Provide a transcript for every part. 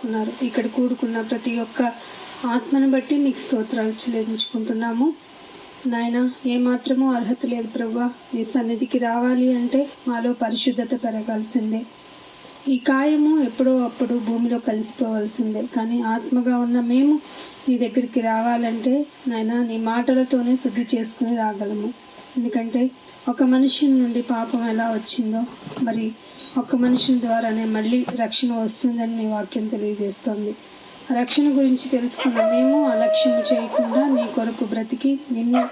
ఉన్నారు. ఇక్కడ కూడుకున్న ప్రతి ఒక్క ఆత్మను బట్టి మీకు స్తోత్రాలు చెల్లించుకుంటున్నాము. నాయన, ఏమాత్రమూ అర్హత లేదు ప్రభువా. మీ సన్నిధికి రావాలి అంటే మాలో పరిశుద్ధత పెరగాల్సిందే. ఈ కాయము ఎప్పుడో అప్పుడు భూమిలో కలిసిపోవాల్సిందే. కానీ ఆత్మగా ఉన్న మేము నీ దగ్గరికి రావాలంటే నాయన నీ మాటలతోనే శుద్ధి చేసుకుని రాగలము. ఎందుకంటే ఒక మనిషి నుండి పాపం ఎలా వచ్చిందో మరి ఒక మనిషి ద్వారానే మళ్ళీ రక్షణ వస్తుందని నీ వాక్యం తెలియజేస్తోంది. రక్షణ గురించి తెలుసుకున్న మేము అలక్ష్యం చేయకుండా నీ కొరకు బ్రతికి నిన్ను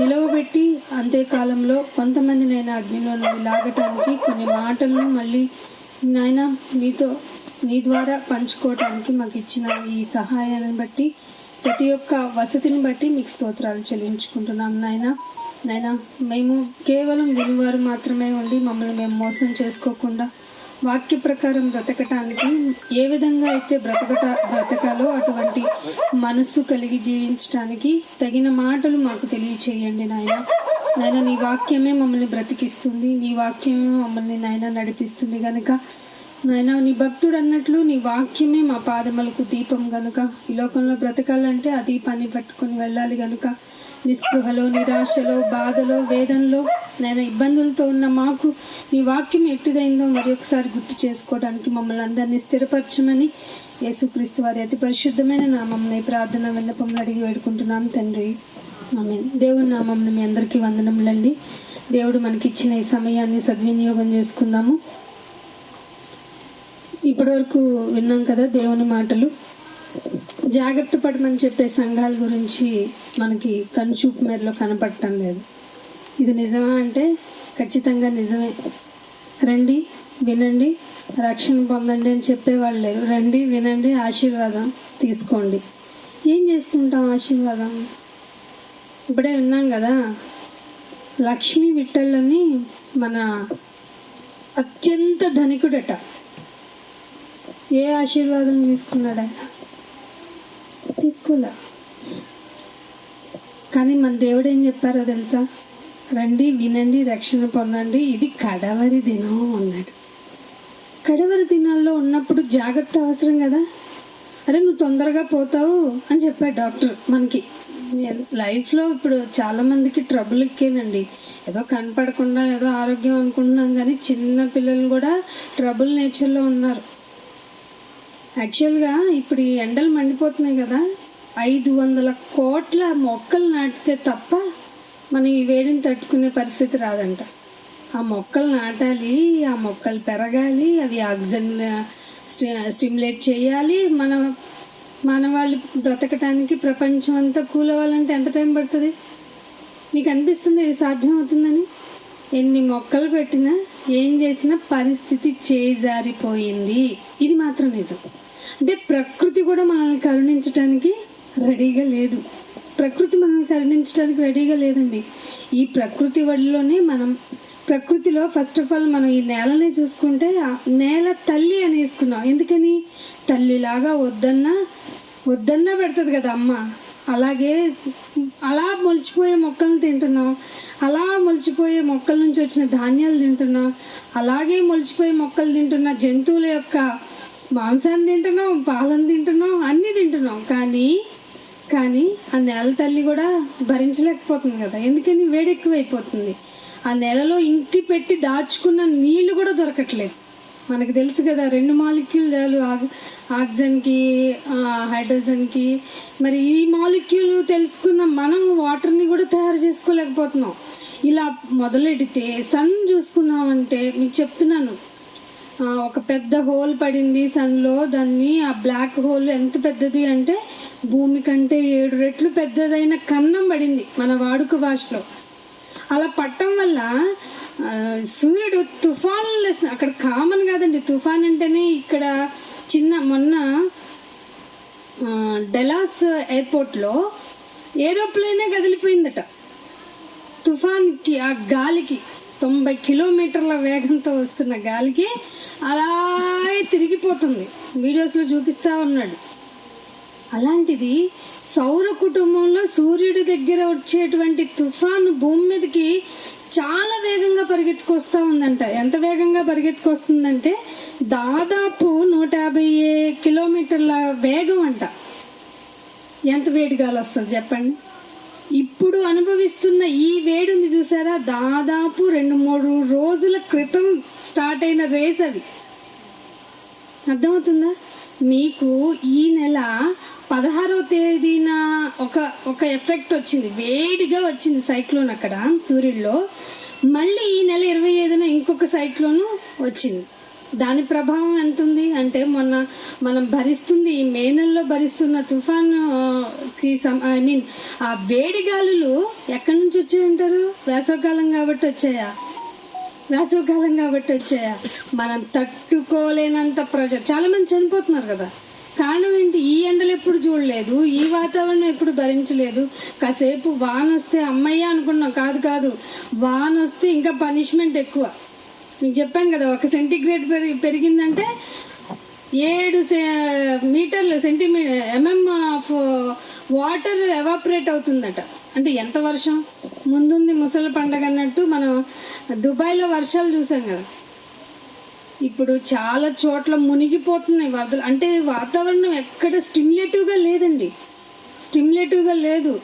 నిలవబెట్టి అంత్యకాలంలో కొంతమంది నేను అగ్నిలో నుండి లాగటానికి కొన్ని మాటలను మళ్ళీ నాయన నీ ద్వారా పంచుకోవటానికి మాకు ఇచ్చిన ఈ సహాయాన్ని బట్టి ప్రతి ఒక్క వసతిని బట్టి మీకు స్తోత్రాలు చెల్లించుకుంటున్నాం. నాయన మేము కేవలం వినివారు మాత్రమే ఉండి మమ్మల్ని మేము మోసం చేసుకోకుండా వాక్య ప్రకారం బ్రతకటానికి ఏ విధంగా అయితే బ్రతకాలో అటువంటి మనస్సు కలిగి జీవించడానికి తగిన మాటలు మాకు తెలియచేయండి నాయన. నీ వాక్యమే మమ్మల్ని బ్రతికిస్తుంది, నీ వాక్యమే మమ్మల్ని నాయన నడిపిస్తుంది గనుక నాయన నీ భక్తుడు అన్నట్లు నీ వాక్యమే మా పాదములకు దీపం గనుక ఈ లోకంలో బ్రతకాలంటే ఆ దీపాన్ని పట్టుకొని వెళ్ళాలి గనుక నిస్పృహలో, నిరాశలో, బాధలో, వేదనలో నేను ఇబ్బందులతో ఉన్న మాకు నీ వాక్యం ఎట్టిదైందో మరి ఒకసారి గుర్తు చేసుకోవడానికి మమ్మల్ని అందరినీ స్థిరపరచమని యేసుక్రీస్తు వారి అతి పరిశుద్ధమైన నామమున ప్రార్థన విన్నపములు అడిగి వేడుకుంటున్నాం తండ్రి, ఆమేన్. దేవుని నామమున మీ అందరికీ వందనములండి. దేవుడు మనకిచ్చిన ఈ సమయాన్ని సద్వినియోగం చేసుకుందాము. ఇప్పటివరకు విన్నాం కదా దేవుని మాటలు. జాగ్రత్త పడమని చెప్పే సంఘాల గురించి మనకి కనుచూపు మేరలో కనపడటం లేదు. ఇది నిజమా అంటే ఖచ్చితంగా నిజమే. రండి, వినండి, రక్షణ పొందండి అని చెప్పేవాళ్ళు లేరు. రండి, వినండి, ఆశీర్వాదం తీసుకోండి. ఏం చేసుకుంటాం ఆశీర్వాదం? ఇప్పుడే విన్నాం కదా, లక్ష్మీ విఠలని మన అత్యంత ధనికుడట. ఏ ఆశీర్వాదం తీసుకున్నాడు ఆయన? తీసుకోలే. కానీ మన దేవుడు ఏం చెప్పారో తెలుసా? రండి, వినండి, రక్షణ పొందండి, ఇది కడవరి దినం అన్నాడు. కడవరి దినాల్లో ఉన్నప్పుడు జాగ్రత్త అవసరం కదా. అరే నువ్వు తొందరగా పోతావు అని చెప్పాడు డాక్టర్ మనకి. లైఫ్లో ఇప్పుడు చాలా మందికి ట్రబుల్ ఎక్కేనండి. ఏదో కనపడకుండా ఏదో ఆరోగ్యం అనుకుంటున్నాం, కానీ చిన్న పిల్లలు కూడా ట్రబుల్ నేచర్లో ఉన్నారు. యాక్చువల్గా ఇప్పుడు ఈ ఎండలు మండిపోతున్నాయి కదా, 500 కోట్ల మొక్కలు నాటితే తప్ప మనం ఈ వేడిని తట్టుకునే పరిస్థితి రాదంట. ఆ మొక్కలు నాటాలి, ఆ మొక్కలు పెరగాలి, అవి ఆక్సిజన్ స్టిమ్యులేట్ చేయాలి. మన వాళ్ళు బ్రతకటానికి ప్రపంచం అంతా కూల్ అవ్వాలంటే ఎంత టైం పడుతుంది? మీకు అనిపిస్తుంది ఇది సాధ్యం అవుతుందని? ఎన్ని మొక్కలు పెట్టినా ఏం చేసినా పరిస్థితి చేజారిపోయింది. ఇది మాత్రం నిజం. అంటే ప్రకృతి కూడా మనల్ని కరుణించడానికి రెడీగా లేదు. ప్రకృతి మనల్ని కరుణించడానికి రెడీగా లేదండి. ఈ ప్రకృతి వడిలోనే మనం ప్రకృతిలో ఫస్ట్ ఆఫ్ ఆల్ మనం ఈ నేలనే చూసుకుంటే నేల తల్లి అని వేసుకున్నాం. ఎందుకని? తల్లిలాగా వద్దన్నా పెడుతుంది కదా అమ్మ. అలాగే అలా మొలిచిపోయే మొక్కలను తింటున్నాం, అలా మొలిచిపోయే మొక్కల నుంచి వచ్చిన ధాన్యాలు తింటున్నాం, అలాగే మొలిచిపోయే మొక్కలు తింటున్న జంతువుల యొక్క మాంసాన్ని తింటున్నాం, పాలను తింటున్నాం, అన్నీ తింటున్నాం. కానీ ఆ నేల తల్లి కూడా భరించలేకపోతుంది కదా. ఎందుకని? వేడి ఎక్కువైపోతుంది. ఆ నెలలో ఇంటి పెట్టి దాచుకున్న నీళ్లు కూడా దొరకట్లేదు. మనకు తెలుసు కదా, 2 మాలిక్యూల్ చాలు ఆక్సిజన్కి, హైడ్రోజన్కి. మరి ఈ మాలిక్యూల్ తెలుసుకున్న మనం వాటర్ని కూడా తయారు చేసుకోలేకపోతున్నాం. ఇలా మొదలెడితే సన్ చూసుకున్నామంటే మీకు చెప్తున్నాను, ఒక పెద్ద హోల్ పడింది సన్లో. దాన్ని ఆ బ్లాక్ హోల్ ఎంత పెద్దది అంటే భూమి కంటే 7 రెట్లు పెద్దదైన కన్నం పడింది మన వాడుక భాషలో. అలా పట్టడం వల్ల సూర్యుడు తుఫాను అక్కడ కామన్ కాదండి. తుఫాన్ అంటేనే ఇక్కడ మొన్న డెలాస్ ఎయిర్పోర్ట్లో ఏరోప్లేనే కదిలిపోయిందట. తుఫాన్కి, ఆ గాలికి, 90 కిలోమీటర్ల వేగంతో వస్తున్న గాలికి అలా తిరిగిపోతుంది. వీడియోస్లో చూపిస్తూ ఉన్నాడు. అలాంటిది సౌర కుటుంబంలో సూర్యుడి దగ్గర వచ్చేటువంటి తుఫాను భూమి మీదకి చాలా వేగంగా పరిగెత్తుకొస్తూ ఉందంట. ఎంత వేగంగా పరిగెత్తుకొస్తుందంటే దాదాపు 150 కిలోమీటర్ల వేగం అంట. ఎంత వేడి గాలి వస్తుంది చెప్పండి. ఇప్పుడు అనుభవిస్తున్న ఈ వేడి ఉంది చూసారా, దాదాపు 2-3 రోజుల క్రితం స్టార్ట్ అయిన రేస్ అవి. అర్థమవుతుందా మీకు? ఈ నెల 16వ తేదీన ఒక ఎఫెక్ట్ వచ్చింది, వేడిగా వచ్చింది సైక్లోన్ అక్కడ సూర్యుడిలో. మళ్ళీ ఈ నెల 25న ఇంకొక సైక్లోన్ వచ్చింది. దాని ప్రభావం ఎంత ఉంది అంటే మొన్న మనం భరిస్తుంది, ఈ మే నెలలో భరిస్తున్న తుఫాను కి ఆ వేడి గాలులు ఎక్కడి నుంచి వచ్చాయంటారు? వేసవకాలం కాబట్టి వచ్చాయా? వేసవకాలం కాబట్టి వచ్చాయా? మనం తట్టుకోలేనంత చాలా మంది చనిపోతున్నారు కదా. కారణం ఏంటి? ఈ ఎండలు ఎప్పుడు చూడలేదు, ఈ వాతావరణం ఎప్పుడు భరించలేదు. కాసేపు వాన వస్తే అమ్మయ్య అనుకున్నాం, కాదు, వాన వస్తే ఇంకా పనిష్మెంట్ ఎక్కువ. మీకు చెప్పాను కదా, 1 సెంటీగ్రేడ్ పెరిగిందంటే 7 మీటర్లు ఎంఎం ఆఫ్ వాటర్ ఎవాపరేట్ అవుతుందట. అంటే ఎంత వర్షం ముందుంది ముసలి పండగ అన్నట్టు. మనం దుబాయ్లో వర్షాలు చూసాం కదా, ఇప్పుడు చాలా చోట్ల మునిగిపోతున్నాయి వరదలు. అంటే వాతావరణం ఎక్కడ స్టిమ్యులేటివ్గా లేదండి, స్టిమ్యులేటివ్గా లేదు.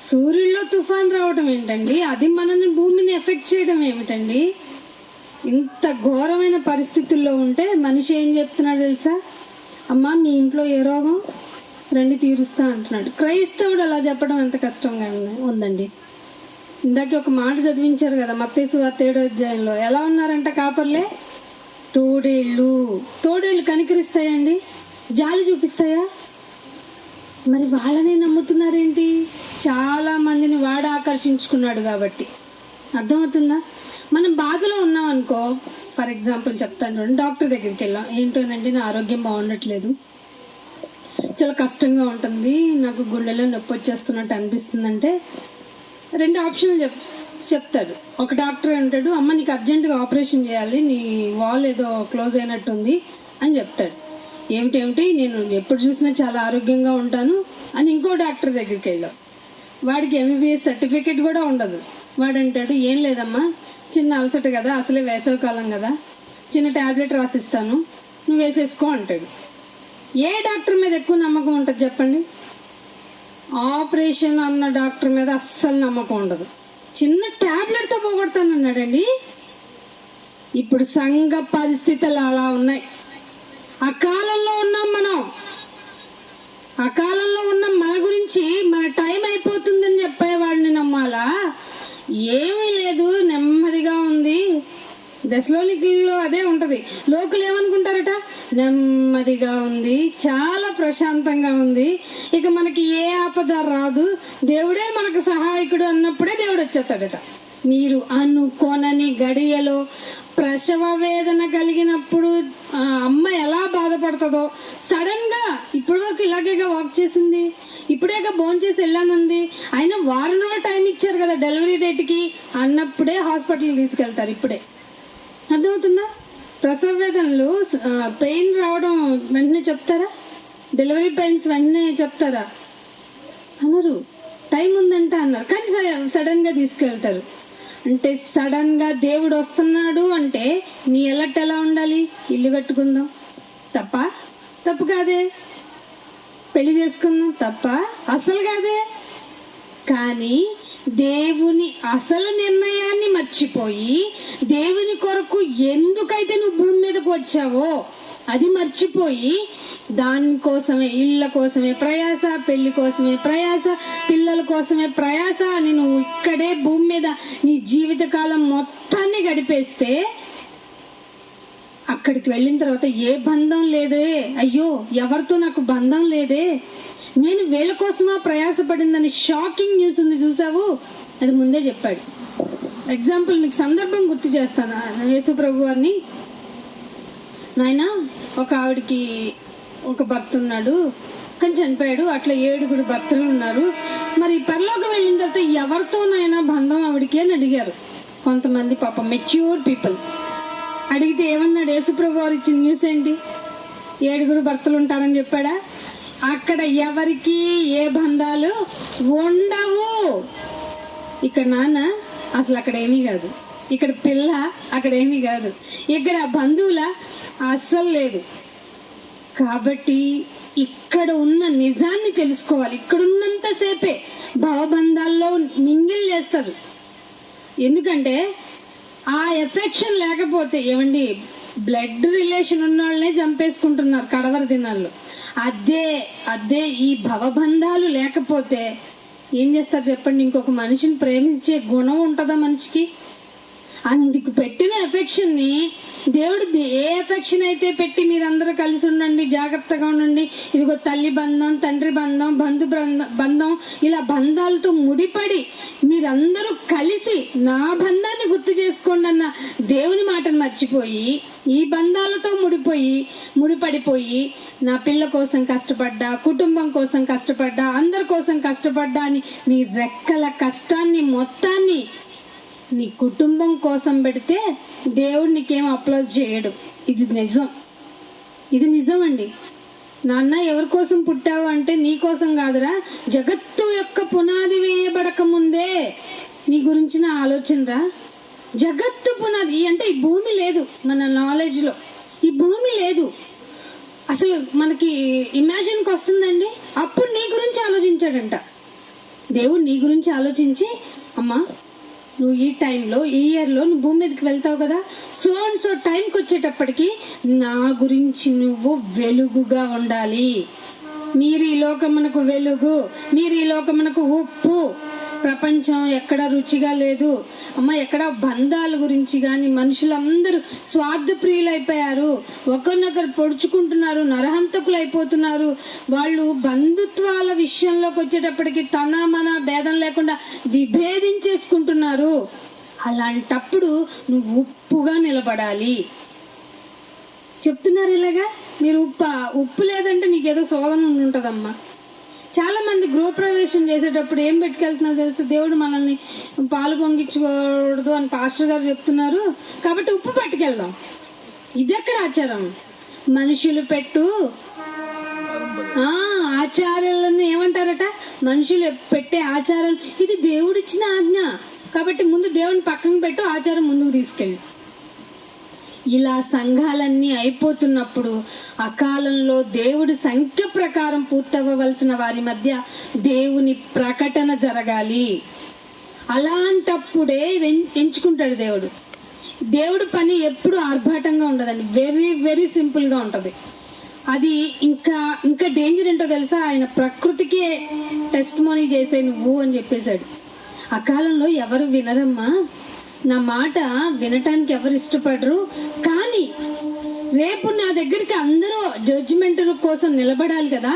సూర్యుల్లో తుఫాన్ రావడం ఏంటండి, అది మనని భూమిని ఎఫెక్ట్ చేయడం ఏమిటండి? ఇంత ఘోరమైన పరిస్థితుల్లో ఉంటే మనిషి ఏం చెప్తున్నాడు తెలుసా? అమ్మా మీ ఇంట్లో ఏ రోగం రండి తీరుస్తా అంటున్నాడు. క్రైస్తవుడు అలా చెప్పడం ఎంత కష్టంగా ఉందండి. ఇందాక ఒక మాట చదివించారు కదా మత్తయి సువార్త 7వ అధ్యాయంలో. ఎలా ఉన్నారంట కాపర్లే? తోడేళ్ళు కనికరిస్తాయండి? జాలి చూపిస్తాయా? మరి వాళ్ళనే నమ్ముతున్నారేంటి? చాలా మందిని వాడు ఆకర్షించుకున్నాడు కాబట్టి. అర్థమవుతుందా? మనం బాధలో ఉన్నాం అనుకో, ఫర్ ఎగ్జాంపుల్ చెప్తాను చూడండి, డాక్టర్ దగ్గరికి వెళ్ళాం. ఏంటోనండి నా ఆరోగ్యం బాగుండట్లేదు, చాలా కష్టంగా ఉంటుంది, నాకు గుండెలో నొప్పి వచ్చేస్తున్నట్టు అనిపిస్తుందంటే 2 ఆప్షన్లు చెప్తాడు. ఒక డాక్టర్ అంటాడు, అమ్మ నీకు అర్జెంటుగా ఆపరేషన్ చేయాలి, నీ వాల్ ఏదో క్లోజ్ అయినట్టుంది అని చెప్తాడు. ఏమిటి నేను ఎప్పుడు చూసినా చాలా ఆరోగ్యంగా ఉంటాను అని ఇంకో డాక్టర్ దగ్గరికి వెళ్ళావు. వాడికి ఎంబీబీఎస్ సర్టిఫికేట్ కూడా ఉండదు. వాడు అంటాడు, ఏం లేదమ్మా చిన్న అలసట కదా, అసలే వేసవకాలం కదా, చిన్న టాబ్లెట్ రాసిస్తాను నువ్వు వేసేసుకో అంటాడు. ఏ డాక్టర్ మీద ఎక్కువ నమ్మకం ఉంటుంది చెప్పండి? ఆపరేషన్ అన్న డాక్టర్ మీద అస్సలు నమ్మకం ఉండదు. చిన్న టాబ్లెట్తో పోగొడతానన్నాడండి. ఇప్పుడు సంఘ పరిస్థితులు అలా ఉన్నాయి. అకాలంలో ఉన్నాం మనం. అకాలంలో ఉన్న మన గురించి మన టైం అయిపోతుందని చెప్పేవాడిని నమ్మాలా? ఏమీ లేదు, నెమ్మదిగా ఉంది. దశలోనికల్లో అదే ఉంటది. లోకులు ఏమనుకుంటారట? నెమ్మదిగా ఉంది, చాలా ప్రశాంతంగా ఉంది, ఇక మనకి ఏ ఆపద రాదు, దేవుడే మనకు సహాయకుడు అన్నప్పుడే దేవుడు వచ్చేస్తాడట. మీరు అనుకోనని గడియలో ప్రసవ వేదన కలిగినప్పుడు అమ్మ ఎలా బాధపడుతుందో, సడన్ గా ఇప్పటి వరకు ఇలాగేగా వాక్ చేసింది, ఇప్పుడేగా భోంచేసి వెళ్ళానంది, అయినా వారం రోజులు టైం ఇచ్చారు కదా డెలివరీ డేట్కి అన్నప్పుడే హాస్పిటల్కి తీసుకెళ్తారు. ఇప్పుడే అర్థమవుతుందా? ప్రసవ వేదనలు పెయిన్ రావడం వెంటనే చెప్తారా? డెలివరీ పెయిన్స్ వెంటనే చెప్తారా? అన్నారు. టైం ఉందంట అన్నారు, కానీ సడన్ గా తీసుకెళ్తారు. అంటే సడన్ గా దేవుడు వస్తున్నాడు అంటే నీ ఎలర్ట్ ఎలా ఉండాలి? ఇల్లు కట్టుకుందాం తప్పు కాదే, పెళ్లి చేసుకుందాం అసలు కాదే. కానీ దేవుని అసలు నిర్ణయాన్ని మర్చిపోయి దేవుని కొరకు ఎందుకైతే నువ్వు భూమి మీదకు వచ్చావో అది మర్చిపోయి దానికోసమే, ఇళ్ళ కోసమే ప్రయాస, పెళ్లి కోసమే ప్రయాస, పిల్లల కోసమే ప్రయాస అని నువ్వు ఇక్కడే భూమి మీద నీ జీవితకాలం మొత్తాన్ని గడిపేస్తే అక్కడికి వెళ్ళిన తర్వాత ఏ బంధం లేదే, అయ్యో ఎవరితో నాకు బంధం లేదే, నేను వీళ్ళ కోసమా ప్రయాసపడిందని షాకింగ్ న్యూస్ ఉంది చూసావు, అది ముందే చెప్పాడు. ఎగ్జాంపుల్ మీకు సందర్భం గుర్తు చేస్తాను. యేసు ప్రభు వారిని, నాయన ఒక ఆవిడికి ఒక భర్త ఉన్నాడు కానీ చనిపోయాడు, అట్లా 7 భర్తలు ఉన్నారు, మరి పరలోకి వెళ్ళిన తర్వాత ఎవరితోనైనా బంధం ఆవిడికి అని అడిగారు కొంతమంది పాపం మెచ్యూర్ పీపుల్. అడిగితే ఏమన్నాడు యేసు ప్రభు వారు ఇచ్చిన న్యూస్ ఏంటి? 7 భర్తలు ఉంటారని చెప్పాడా? అక్కడ ఎవరికి ఏ బంధాలు ఉండవు. ఇక్కడ నాన్న అసలు అక్కడ ఏమీ కాదు, ఇక్కడ పిల్ల అక్కడ ఏమీ కాదు, ఇక్కడ బంధువుల అస్సలు లేదు. కాబట్టి ఇక్కడ ఉన్న నిజాన్ని తెలుసుకోవాలి. ఇక్కడ ఉన్నంతసేపే భవబంధాల్లో మింగిల్ చేస్తారు. ఎందుకంటే ఆ ఎఫెక్షన్ లేకపోతే, ఏమండి, బ్లడ్ రిలేషన్ ఉన్న వాళ్ళనే చంపేసుకుంటున్నారు కడవర దినాల్లో. అదే ఈ భవబంధాలు లేకపోతే ఏం చేస్తారు చెప్పండి? ఇంకొక మనిషిని ప్రేమించే గుణం ఉంటుందా మనిషికి? అందుకు పెట్టిన ఎఫెక్షన్ ని దేవుడు ఏ ఎఫెక్షన్ అయితే పెట్టి మీరందరూ కలిసి ఉండండి, జాగ్రత్తగా ఉండండి, ఇదిగో తల్లి బంధం, తండ్రి బంధం, బంధు బంధం, ఇలా బంధాలతో ముడిపడి మీరందరూ కలిసి నా బంధాన్ని గుర్తు చేసుకోండి అన్న దేవుని మాటను మర్చిపోయి ఈ బంధాలతో ముడిపడిపోయి నా పిల్ల కోసం కష్టపడ్డా, కుటుంబం కోసం కష్టపడ్డా, అందరి కోసం కష్టపడ్డా అని నీ రెక్కల కష్టాన్ని మొత్తాన్ని నీ కుటుంబం కోసం పెడితే దేవుడు నీకేం అప్లోజ్ చేయడు. ఇది నిజం అండి. నాన్న ఎవరి కోసం పుట్టావు అంటే నీ కోసం కాదురా, జగత్తు యొక్క పునాది వేయబడక ముందే నీ గురించిన ఆలోచనరా. జగత్తు పునాది అంటే ఈ భూమి లేదు, మన నాలెడ్జ్ లో ఈ భూమి లేదు, అసలు మనకి ఇమాజిన్కి వస్తుందండి. అప్పుడు నీ గురించి ఆలోచించాడంట దేవుడు. నీ గురించి ఆలోచించి, అమ్మా నువ్వు ఈ టైంలో, ఈ ఇయర్లో నువ్వు భూమి మీదకి వెళ్తావు కదా, సో అండ్ సో టైంకి వచ్చేటప్పటికి నా గురించి నువ్వు వెలుగుగా ఉండాలి. మీరు ఈ లోకమునకు వెలుగు, మీరు ఈ లోకమునకు ఉప్పు. ప్రపంచం ఎక్కడ రుచిగా లేదు అమ్మ. ఎక్కడ బంధాల గురించి కానీ మనుషులందరూ స్వార్థ ప్రియులు అయిపోయారు, ఒకరినొకరు పొడుచుకుంటున్నారు, నరహంతకులు అయిపోతున్నారు. వాళ్ళు బంధుత్వాల విషయంలోకి వచ్చేటప్పటికి తన మన భేదం లేకుండా విభేదించేసుకుంటున్నారు. అలాంటప్పుడు నువ్వు ఉప్పుగా నిలబడాలి చెప్తున్నారు. ఇలాగా మీరు ఉప్పు లేదంటే నీకేదో శోధన ఉంటుందమ్మా. చాలా మంది గృహప్రవేశం చేసేటప్పుడు ఏం పెట్టుకెళ్తున్నారు తెలుసు? దేవుడు మనల్ని పాలు పొంగించకూడదు అని పాస్టర్ గారు చెప్తున్నారు కాబట్టి ఉప్పు పట్టుకెళ్దాం. ఇది ఎక్కడ ఆచారం? మనుషులు పెట్టు ఆచారాలను ఏమంటారట? మనుషులు పెట్టే ఆచారం. ఇది దేవుడిచ్చిన ఆజ్ఞ కాబట్టి ముందు దేవుని పక్కన పెట్టు, ఆచారం ముందుకు తీసుకెళ్ళి. ఇలా సంఘాలన్నీ అయిపోతున్నప్పుడు అకాలంలో దేవుడి సంఖ్య ప్రకారం పూర్తవ్వవలసిన వారి మధ్య దేవుని ప్రకటన జరగాలి. అలాంటప్పుడే ఎంచుకుంటాడు దేవుడు. దేవుడి పని ఎప్పుడు ఆర్భాటంగా ఉండదండి, వెరీ వెరీ సింపుల్ గా ఉంటది. అది ఇంకా డేంజర్ ఏంటో తెలుసా? ఆయన ప్రకృతికే టెస్టిమోనీ చేసే నువ్వు అని చెప్పేశాడు. అకాలంలో ఎవరు వినరమ్మా, నా మాట వినటానికి ఎవరు ఇష్టపడరు. కానీ రేపు నా దగ్గరికి అందరూ జడ్జిమెంట్ కోసం నిలబడాలి కదా.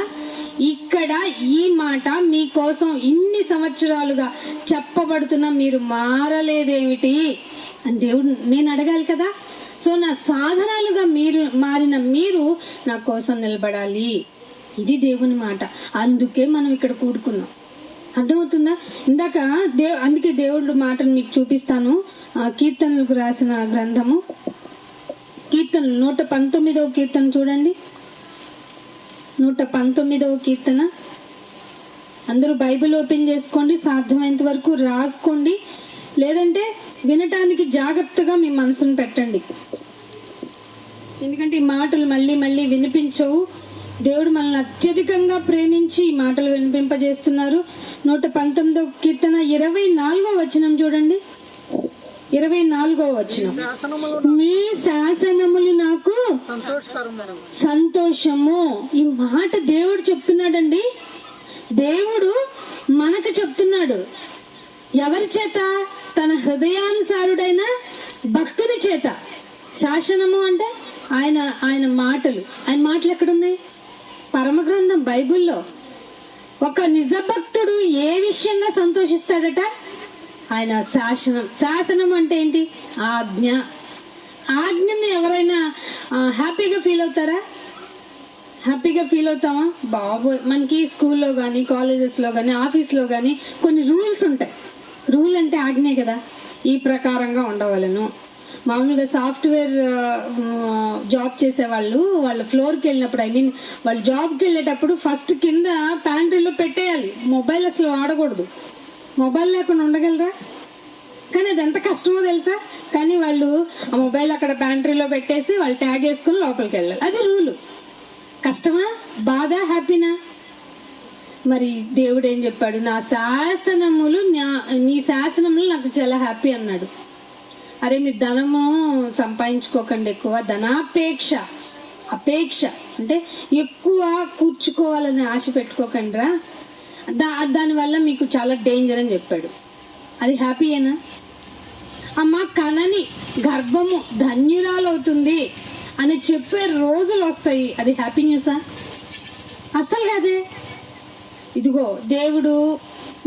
ఇక్కడ ఈ మాట మీకోసం ఇన్ని సంవత్సరాలుగా చెప్పబడుతున్నా మీరు మారలేదేమిటి అని దేవుడు నేను అడగాలి కదా. సో నా సాధనాలుగా మీరు నా కోసం నిలబడాలి. ఇది దేవుని మాట. అందుకే మనం ఇక్కడ కూడుకున్నాం. అర్థమవుతుందా? ఇందాక అందుకే దేవుడు మాటను మీకు చూపిస్తాను. కీర్తనలకు రాసిన గ్రంథము, కీర్తనలు 119వ కీర్తన చూడండి. 119వ కీర్తన. అందరూ బైబిల్ ఓపెన్ చేసుకోండి, సాధ్యమైనంత వరకు రాసుకోండి, లేదంటే వినటానికి జాగ్రత్తగా మీ మనసును పెట్టండి. ఎందుకంటే ఈ మాటలు మళ్ళీ మళ్ళీ వినిపించవు. దేవుడు మనల్ని అత్యధికంగా ప్రేమించి ఈ మాటలు వినిపింపజేస్తున్నారు. 119వ కీర్తన 24వ వచనం చూడండి. 24వ వచనం. నీ శాసనములు నాకు సంతోషము. ఈ మాట దేవుడు చెప్తున్నాడండి. దేవుడు మనకు చెప్తున్నాడు. ఎవరి చేత? తన హృదయానుసారుడైన భక్తుని చేత. శాసనము అంటే ఆయన మాటలు. ఆయన మాటలు ఎక్కడున్నాయి? పరమ గ్రంథం బైబిల్లో. ఒక నిజభక్తుడు ఏ విషయంగా సంతోషిస్తాడట? ఆయన శాసనం అంటే ఏంటి? ఆజ్ఞ. ఆజ్ఞను ఎవరైనా హ్యాపీగా ఫీల్ అవుతారా? హ్యాపీగా ఫీల్ అవుతామా? బాబోయ్, మనకి స్కూల్లో కానీ, కాలేజెస్లో కానీ, ఆఫీస్లో కానీ కొన్ని రూల్స్ ఉంటాయి. రూల్ అంటే ఆజ్ఞే కదా. ఈ ప్రకారంగా ఉండవలను. మామూలుగా సాఫ్ట్వేర్ జాబ్ చేసే వాళ్ళ ఫ్లోర్కి వెళ్ళినప్పుడు, వాళ్ళు జాబ్కి వెళ్ళేటప్పుడు ఫస్ట్ కింద ప్యాంట్రీలో పెట్టేయాలి. మొబైల్ అసలు వాడకూడదు. మొబైల్ లేకుండా ఉండగలరా? కానీ అది ఎంత కష్టమో తెలుసా? కానీ వాళ్ళు ఆ మొబైల్ అక్కడ ప్యాంట్రీలో పెట్టేసి వాళ్ళు ట్యాగ్ వేసుకుని లోపలికి వెళ్ళాలి. అది రూలు. కష్టమా, బాధ, హ్యాపీనా? మరి దేవుడు ఏం చెప్పాడు? నీ శాసనములు నాకు చాలా హ్యాపీ అన్నాడు. అరే మీరు ధనము సంపాదించుకోకండి, ఎక్కువ ధనాపేక్ష, అపేక్ష అంటే ఎక్కువ కూర్చుకోవాలని ఆశ పెట్టుకోకండి రా, దానివల్ల మీకు చాలా డేంజర్ అని చెప్పాడు. అది హ్యాపీయేనా? అమ్మ కనని గర్భము ధన్యురాలవుతుంది అని చెప్పే రోజులు వస్తాయి, అది హ్యాపీ న్యూసా? అస్సలు కాదే. ఇదిగో దేవుడు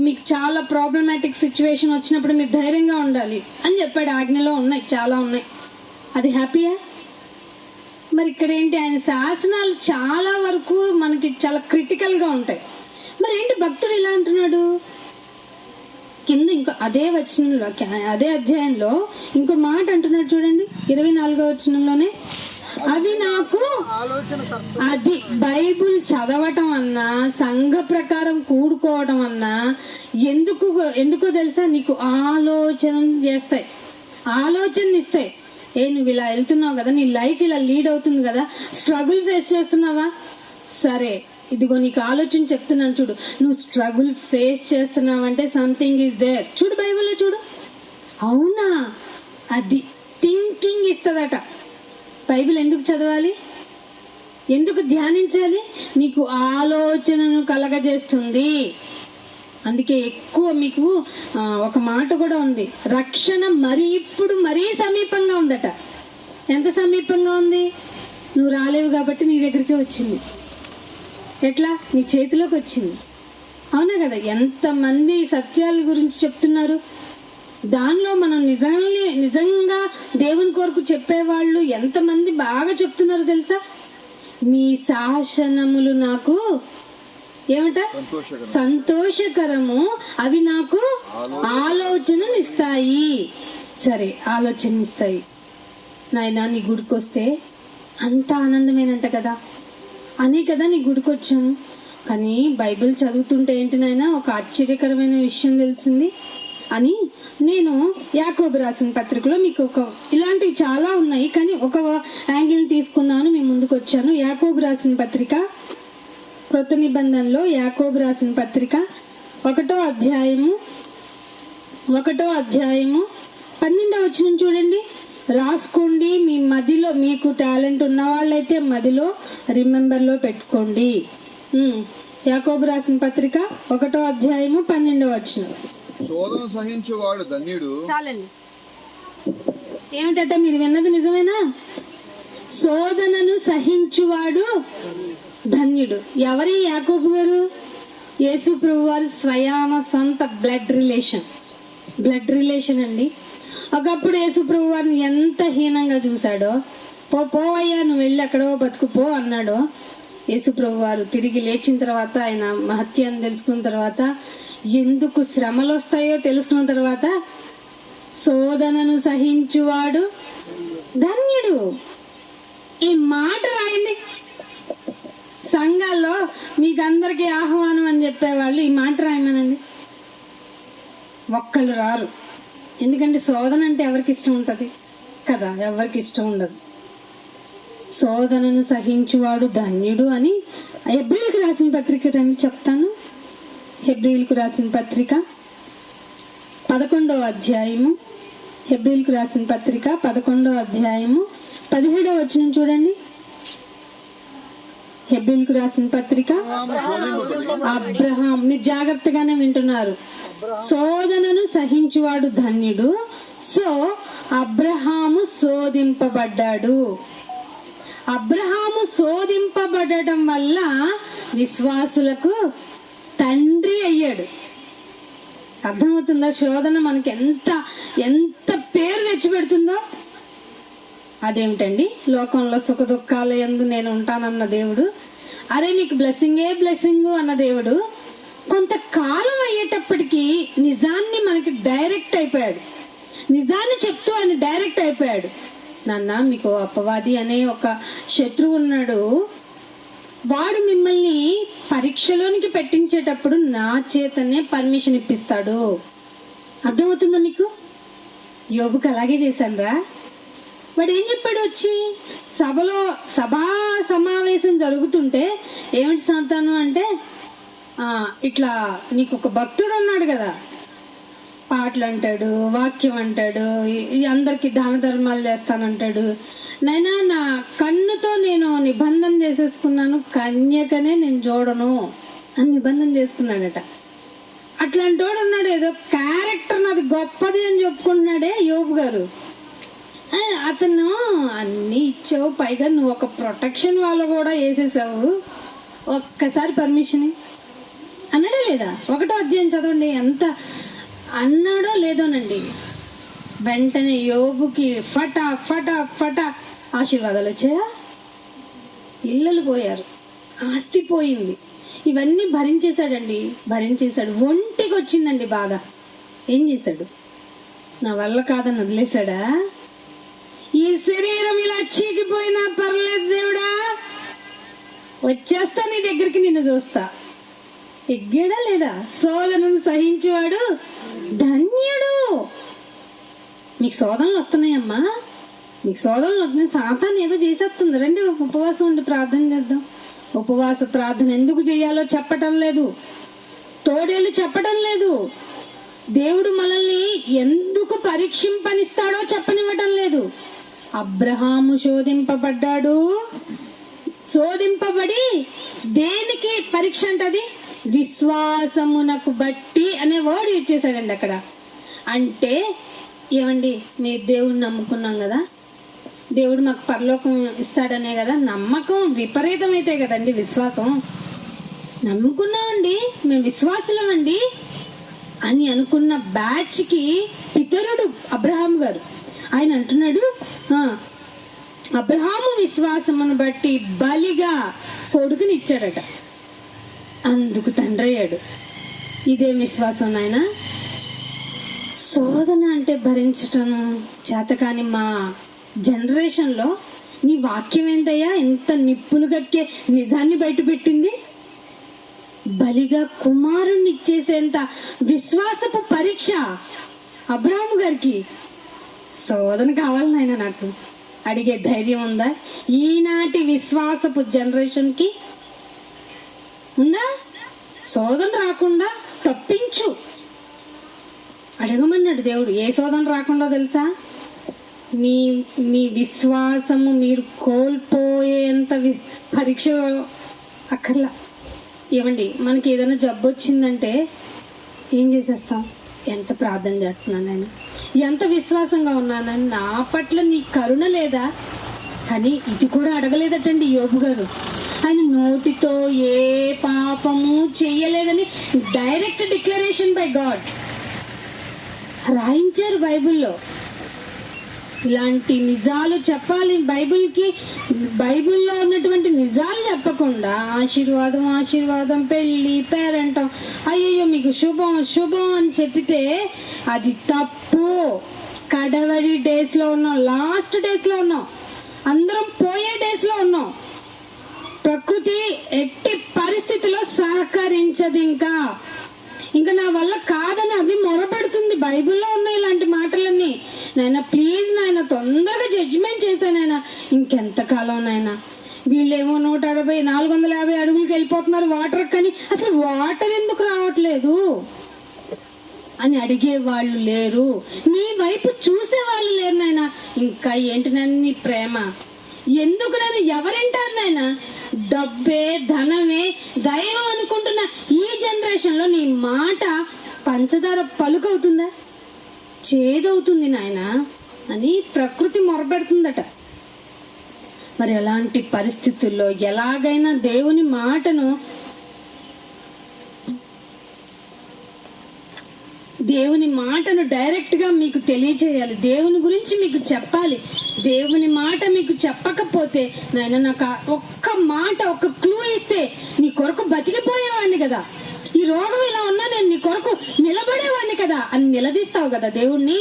మీకు చాలా ప్రాబ్లమాటిక్ సిచ్యువేషన్ వచ్చినప్పుడు మీరు ధైర్యంగా ఉండాలి అని చెప్పాడు. ఆజ్ఞలో ఉన్నాయి, చాలా ఉన్నాయి, అది హ్యాపీయా? మరి ఇక్కడ ఏంటి, ఆయన శాసనాలు చాలా వరకు మనకి చాలా క్రిటికల్గా ఉంటాయి. మరి ఏంటి భక్తుడు ఇలా అంటున్నాడు? కింద ఇంకో అదే వచనంలో, అదే అధ్యాయంలో ఇంకో మాట అంటున్నాడు చూడండి, 24వ వచనంలోనే, అవి నాకు, అది బైబుల్ చదవటం అన్నా, సంఘ ప్రకారం కూడుకోవటం అన్నా ఎందుకో తెలుసా? నీకు ఆలోచన చేస్తాయి, ఆలోచన ఇస్తాయి. నువ్వు ఇలా వెళ్తున్నావు కదా, నీ లైఫ్ ఇలా లీడ్ అవుతుంది కదా, స్ట్రగుల్ ఫేస్ చేస్తున్నావా? సరే, ఇదిగో నీకు ఆలోచన చెప్తున్నాను చూడు. నువ్వు స్ట్రగుల్ ఫేస్ చేస్తున్నావంటే సంథింగ్ ఈజ్ దేర్. చూడు బైబిల్లో చూడు. అవునా, అది థింకింగ్ ఇస్తుందట. బైబిల్ ఎందుకు చదవాలి, ఎందుకు ధ్యానించాలి? నీకు ఆలోచనను కలగజేస్తుంది. అందుకే ఎక్కువ మీకు ఒక మాట కూడా ఉంది, రక్షణ ఇప్పుడు మరీ సమీపంగా ఉందట. ఎంత సమీపంగా ఉంది? నువ్వు రాలేవు కాబట్టి నీ దగ్గరికి వచ్చింది. ఎట్లా? నీ చేతిలోకి వచ్చింది. అవునా కదా? ఎంతమంది సత్యాల గురించి చెప్తున్నారు. దానిలో మనం నిజంగా దేవుని కొరకు చెప్పేవాళ్ళు ఎంతమంది బాగా చెప్తున్నారు తెలుసా? నీ శాసనములు నాకు ఏమట? సంతోషకరము, అవి నాకు ఆలోచననిస్తాయి. సరే, ఆలోచననిస్తాయి. నాయనా నీ గుడికొస్తే అంత ఆనందమేనంట కదా, అనే కదా నీ గుడికొచ్చాను. కానీ బైబిల్ చదువుతుంటే ఏంటి నాయనా, ఒక ఆశ్చర్యకరమైన విషయం తెలిసింది అని నేను యాకోబు రాసిన పత్రికలో మీకు ఇలాంటివి చాలా ఉన్నాయి, కానీ ఒక యాంగిల్ తీసుకుందామని మేము ముందుకు వచ్చాను. యాకోబు రాసిన పత్రిక, క్రొత్త నిబంధనలో యాకోబు రాసిన పత్రిక 1వ అధ్యాయము 12వ వచనం చూడండి. రాసుకోండి, మీ మదిలో, మీకు టాలెంట్ ఉన్న వాళ్ళైతే మదిలో రిమెంబర్లో పెట్టుకోండి. యాకోబు రాసిన పత్రిక 1వ అధ్యాయము 12వ వచనం. శోధన సహించువాడు ధన్యుడు. చాలండి. ఏమిటంటే మీరు విన్నది నిజమేనా? శోధనను సహించువాడు ధన్యుడు. ఎవరి? యాకోబు గారు, యేసు ప్రభు వారి స్వయాన సొంత బ్లడ్ రిలేషన్ అండి. ఒకప్పుడు యేసు ప్రభు వారిని ఎంత హీనంగా చూశాడో, పోవయ్యా నువ్వు వెళ్ళి ఎక్కడో బతుకుపో అన్నాడో. యేసు ప్రభు వారు తిరిగి లేచిన తర్వాత, ఆయన మహత్యాన్ని తెలుసుకున్న తర్వాత, ఎందుకు శ్రమలు వస్తాయో తెలుసుకున్న తర్వాత, శోధనను సహించువాడు ధన్యుడు. ఈ మాట రాయండి. సంఘాల్లో మీకు అందరికీ ఆహ్వానం అని చెప్పేవాళ్ళు ఈ మాట రాయమనండి. ఒక్కళ్ళు రారు. ఎందుకంటే శోధన అంటే ఎవరికి ఇష్టం ఉంటుంది కదా? ఎవరికి ఇష్టం ఉండదు. శోధనను సహించువాడు ధన్యుడు అని హెబ్రీయులకు రాసిన పత్రిక రండి చెప్తాను. హెబ్రీయులకు రాసిన పత్రిక 11వ అధ్యాయము, హెబ్రీయులకు రాసిన పత్రిక 11వ అధ్యాయము 17వ వచనం చూడండి. హెబ్రీయులకు రాసిన పత్రిక, అబ్రహాం, మీరు జాగ్రత్తగానే వింటున్నారు. శోధనను సహించువాడు ధన్యుడు. సో అబ్రహాము శోధింపబడ్డాడు. అబ్రహాము శోధింపబడటం వల్ల విశ్వాసులకు తండ్రి అయ్యాడు. అర్థమవుతుందా? శోధన మనకి ఎంత పేరు తెచ్చిపెడుతుందో. అదేమిటండి, లోకంలో సుఖ దుఃఖాల యందు నేను ఉంటానన్న దేవుడు, అరే మీకు బ్లెస్సింగ్ అన్న దేవుడు, కొంతకాలం అయ్యేటప్పటికీ నిజాన్ని మనకి డైరెక్ట్ అయిపోయాడు. నిజాన్ని చెప్తూ ఆయన డైరెక్ట్ అయిపోయాడు. నాన్న, మీకు అపవాది అనే ఒక శత్రువు ఉన్నాడు, వాడు మిమ్మల్ని పరీక్షలోనికి పెట్టించేటప్పుడు నా చేతనే పర్మిషన్ ఇప్పిస్తాడు. అర్థమవుతుందా మీకు? యోబుకి అలాగే చేశానురా. వాడు ఏం చెప్పాడు వచ్చి సభా సమావేశం జరుగుతుంటే ఏమిటి సంతానం అంటే ఇట్లా నీకు ఒక భక్తుడు ఉన్నాడు కదా, పాటలు అంటాడు, వాక్యం అంటాడు, అందరికి దాన ధర్మాలు చేస్తానంటాడు. నైనా నా కన్నుతో నేను నిబంధన చేసేసుకున్నాను, కన్యకనే నేను చూడను అని నిబంధన చేసుకున్నాడట. అట్లాంటి వాడు ఉన్నాడు, ఏదో క్యారెక్టర్ నాది గొప్పది అని చెప్పుకుంటున్నాడే యోబు గారు. అతను అన్ని ఇచ్చావు, పైగా నువ్వు ఒక ప్రొటెక్షన్ వాళ్ళు కూడా వేసేసావు, ఒక్కసారి పర్మిషన్ అన్నాడా లేదా? 1వ అధ్యాయం చదవండి, ఎంత అన్నాడో లేదోనండి. వెంటనే యోబుకి ఫటా ఫటా ఫటా ఆశీర్వాదాలు వచ్చాయా, ఇళ్ళలు పోయారు, ఆస్తి పోయింది, ఇవన్నీ భరించేశాడండి. భరించేశాడు. ఒంటికి వచ్చిందండి బాధ. ఏం చేశాడు? నా వల్ల కాదని వదిలేశాడా? ఈ శరీరం ఇలా చీకిపోయినా పర్లేదు దేవుడా, వచ్చేస్తా నీ దగ్గరికి, నిన్ను చూస్తా. ఎగ్గాడా లేదా? శోధనను సహించేవాడు ధన్యుడు. మీకు శోధనలు వస్తున్నాయమ్మా, మీకు శోధనలు వస్తున్నాయి. సాతాను ఏదో చేసేస్తుంది. రండి ఉపవాసం ఉండి ప్రార్థన చేద్దాం. ఉపవాస ప్రార్థన ఎందుకు చేయాలో చెప్పటం లేదు, తోడేళ్ళు చెప్పటం లేదు. దేవుడు మనల్ని ఎందుకు పరీక్షింపనిస్తాడో చెప్పనివ్వటం లేదు. అబ్రహాము శోధింపబడ్డాడు, శోధింపబడి దేనికి పరీక్ష అంటది? విశ్వాసమునకు బట్టి అనే వర్డ్ ఇచ్చేసాడండి అక్కడ. అంటే ఏమండి, మీరు దేవుడిని నమ్ముకున్నాం కదా, దేవుడు మాకు పరలోకం ఇస్తాడనే కదా నమ్మకం. విపరీతమైతే కదండి విశ్వాసం. నమ్ముకున్నామండి, మేము విశ్వాసులం అండి అని అనుకున్న బ్యాచ్కి పితరుడు అబ్రహాం గారు. ఆయన అంటున్నాడు, అబ్రహాము విశ్వాసమును బట్టి బలిగా కొడుకుని ఇచ్చాడట, అందుకు తండ్రి అయ్యాడు. ఇదేం విశ్వాసం నాయన? శోధన అంటే భరించటం చేతకాని మా జనరేషన్లో నీ వాక్యం ఏంటయ్యా ఎంత నిప్పులు గక్కే నిజాన్ని బయట పెట్టింది. బలిగా కుమారుణ్ణి ఇచ్చేసేంత విశ్వాసపు పరీక్ష అబ్రహాము గారికి. శోధన కావాలి నాయన నాకు అడిగే ధైర్యం ఉందా ఈనాటి విశ్వాసపు జనరేషన్కి? ఉందా? శోధన రాకుండా తప్పించు అడగమన్నాడు దేవుడు. ఏ శోధన రాకుండా తెలుసా? మీ విశ్వాసము మీరు కోల్పోయేంత పరీక్ష అక్కర్లా. ఏమండి, మనకి ఏదైనా జబ్బు వచ్చిందంటే ఏం చేసేస్తాం? ఎంత ప్రార్థన చేస్తున్నాను నేను, ఎంత విశ్వాసంగా ఉన్నానని, నా పట్ల నీ కరుణ లేదా? కానీ ఇది కూడా అడగలేదటండి యోబు గారు. ఆయన నోటితో ఏ పాపము చెయ్యలేదని డైరెక్ట్ డిక్లరేషన్ బై గాడ్ రాయించారు బైబిల్లో. ఇలాంటి నిజాలు చెప్పాలి బైబిల్కి. బైబిల్లో ఉన్నటువంటి నిజాలు చెప్పకుండా ఆశీర్వాదం ఆశీర్వాదం, పెళ్ళి, పేరంటం, అయ్యో మీకు శుభం శుభం అని చెప్పితే అది తప్పు. కడవడి డేస్లో ఉన్నాం, లాస్ట్ డేస్లో ఉన్నాం, అందరం పోయే డేస్లో ఉన్నాం. ప్రకృతి ఎట్టి పరిస్థితిలో సహకరించదు. ఇంకా నా వల్ల కాదని అవి మొరపెడుతుంది. బైబిల్లో ఉన్నాయి ఇలాంటి మాటలన్నీ. నాయన ప్లీజ్ నాయన, తొందరగా జడ్జిమెంట్ చేశానైనా, ఇంకెంతకాలం నాయన, వీళ్ళేమో 160 450 అడుగులకి వెళ్ళిపోతున్నారు వాటర్, కానీ అసలు వాటర్ ఎందుకు రావట్లేదు అని అడిగే వాళ్ళు లేరు, నీ వైపు చూసే వాళ్ళు లేరు నాయన. ఇంకా ఏంటి నాయన నీ ప్రేమ? ఎందుకు నాయన? ఎవరింటారు నాయన? డబ్బే, ధనమే దైవం అనుకుంటున్న ఈ జనరేషన్ లో నీ మాట పంచదార పలుకవుతుందా? చేదవుతుంది నాయన అని ప్రకృతి మొరపెడుతుందట. మరి అలాంటి పరిస్థితుల్లో ఎలాగైనా దేవుని మాటను డైరెక్ట్ గా మీకు తెలియజేయాలి, దేవుని గురించి మీకు చెప్పాలి. దేవుని మాట మీకు చెప్పకపోతే నాయన నాకు ఒక్క మాట, ఒక్క క్లూ ఇస్తే నీ కొరకు బతికిపోయేవాడిని కదా, ఈ రోగం ఇలా ఉన్నా నేను నీ కొరకు నిలబడేవాడిని కదా అని నిలదీస్తావు కదా దేవుణ్ణి.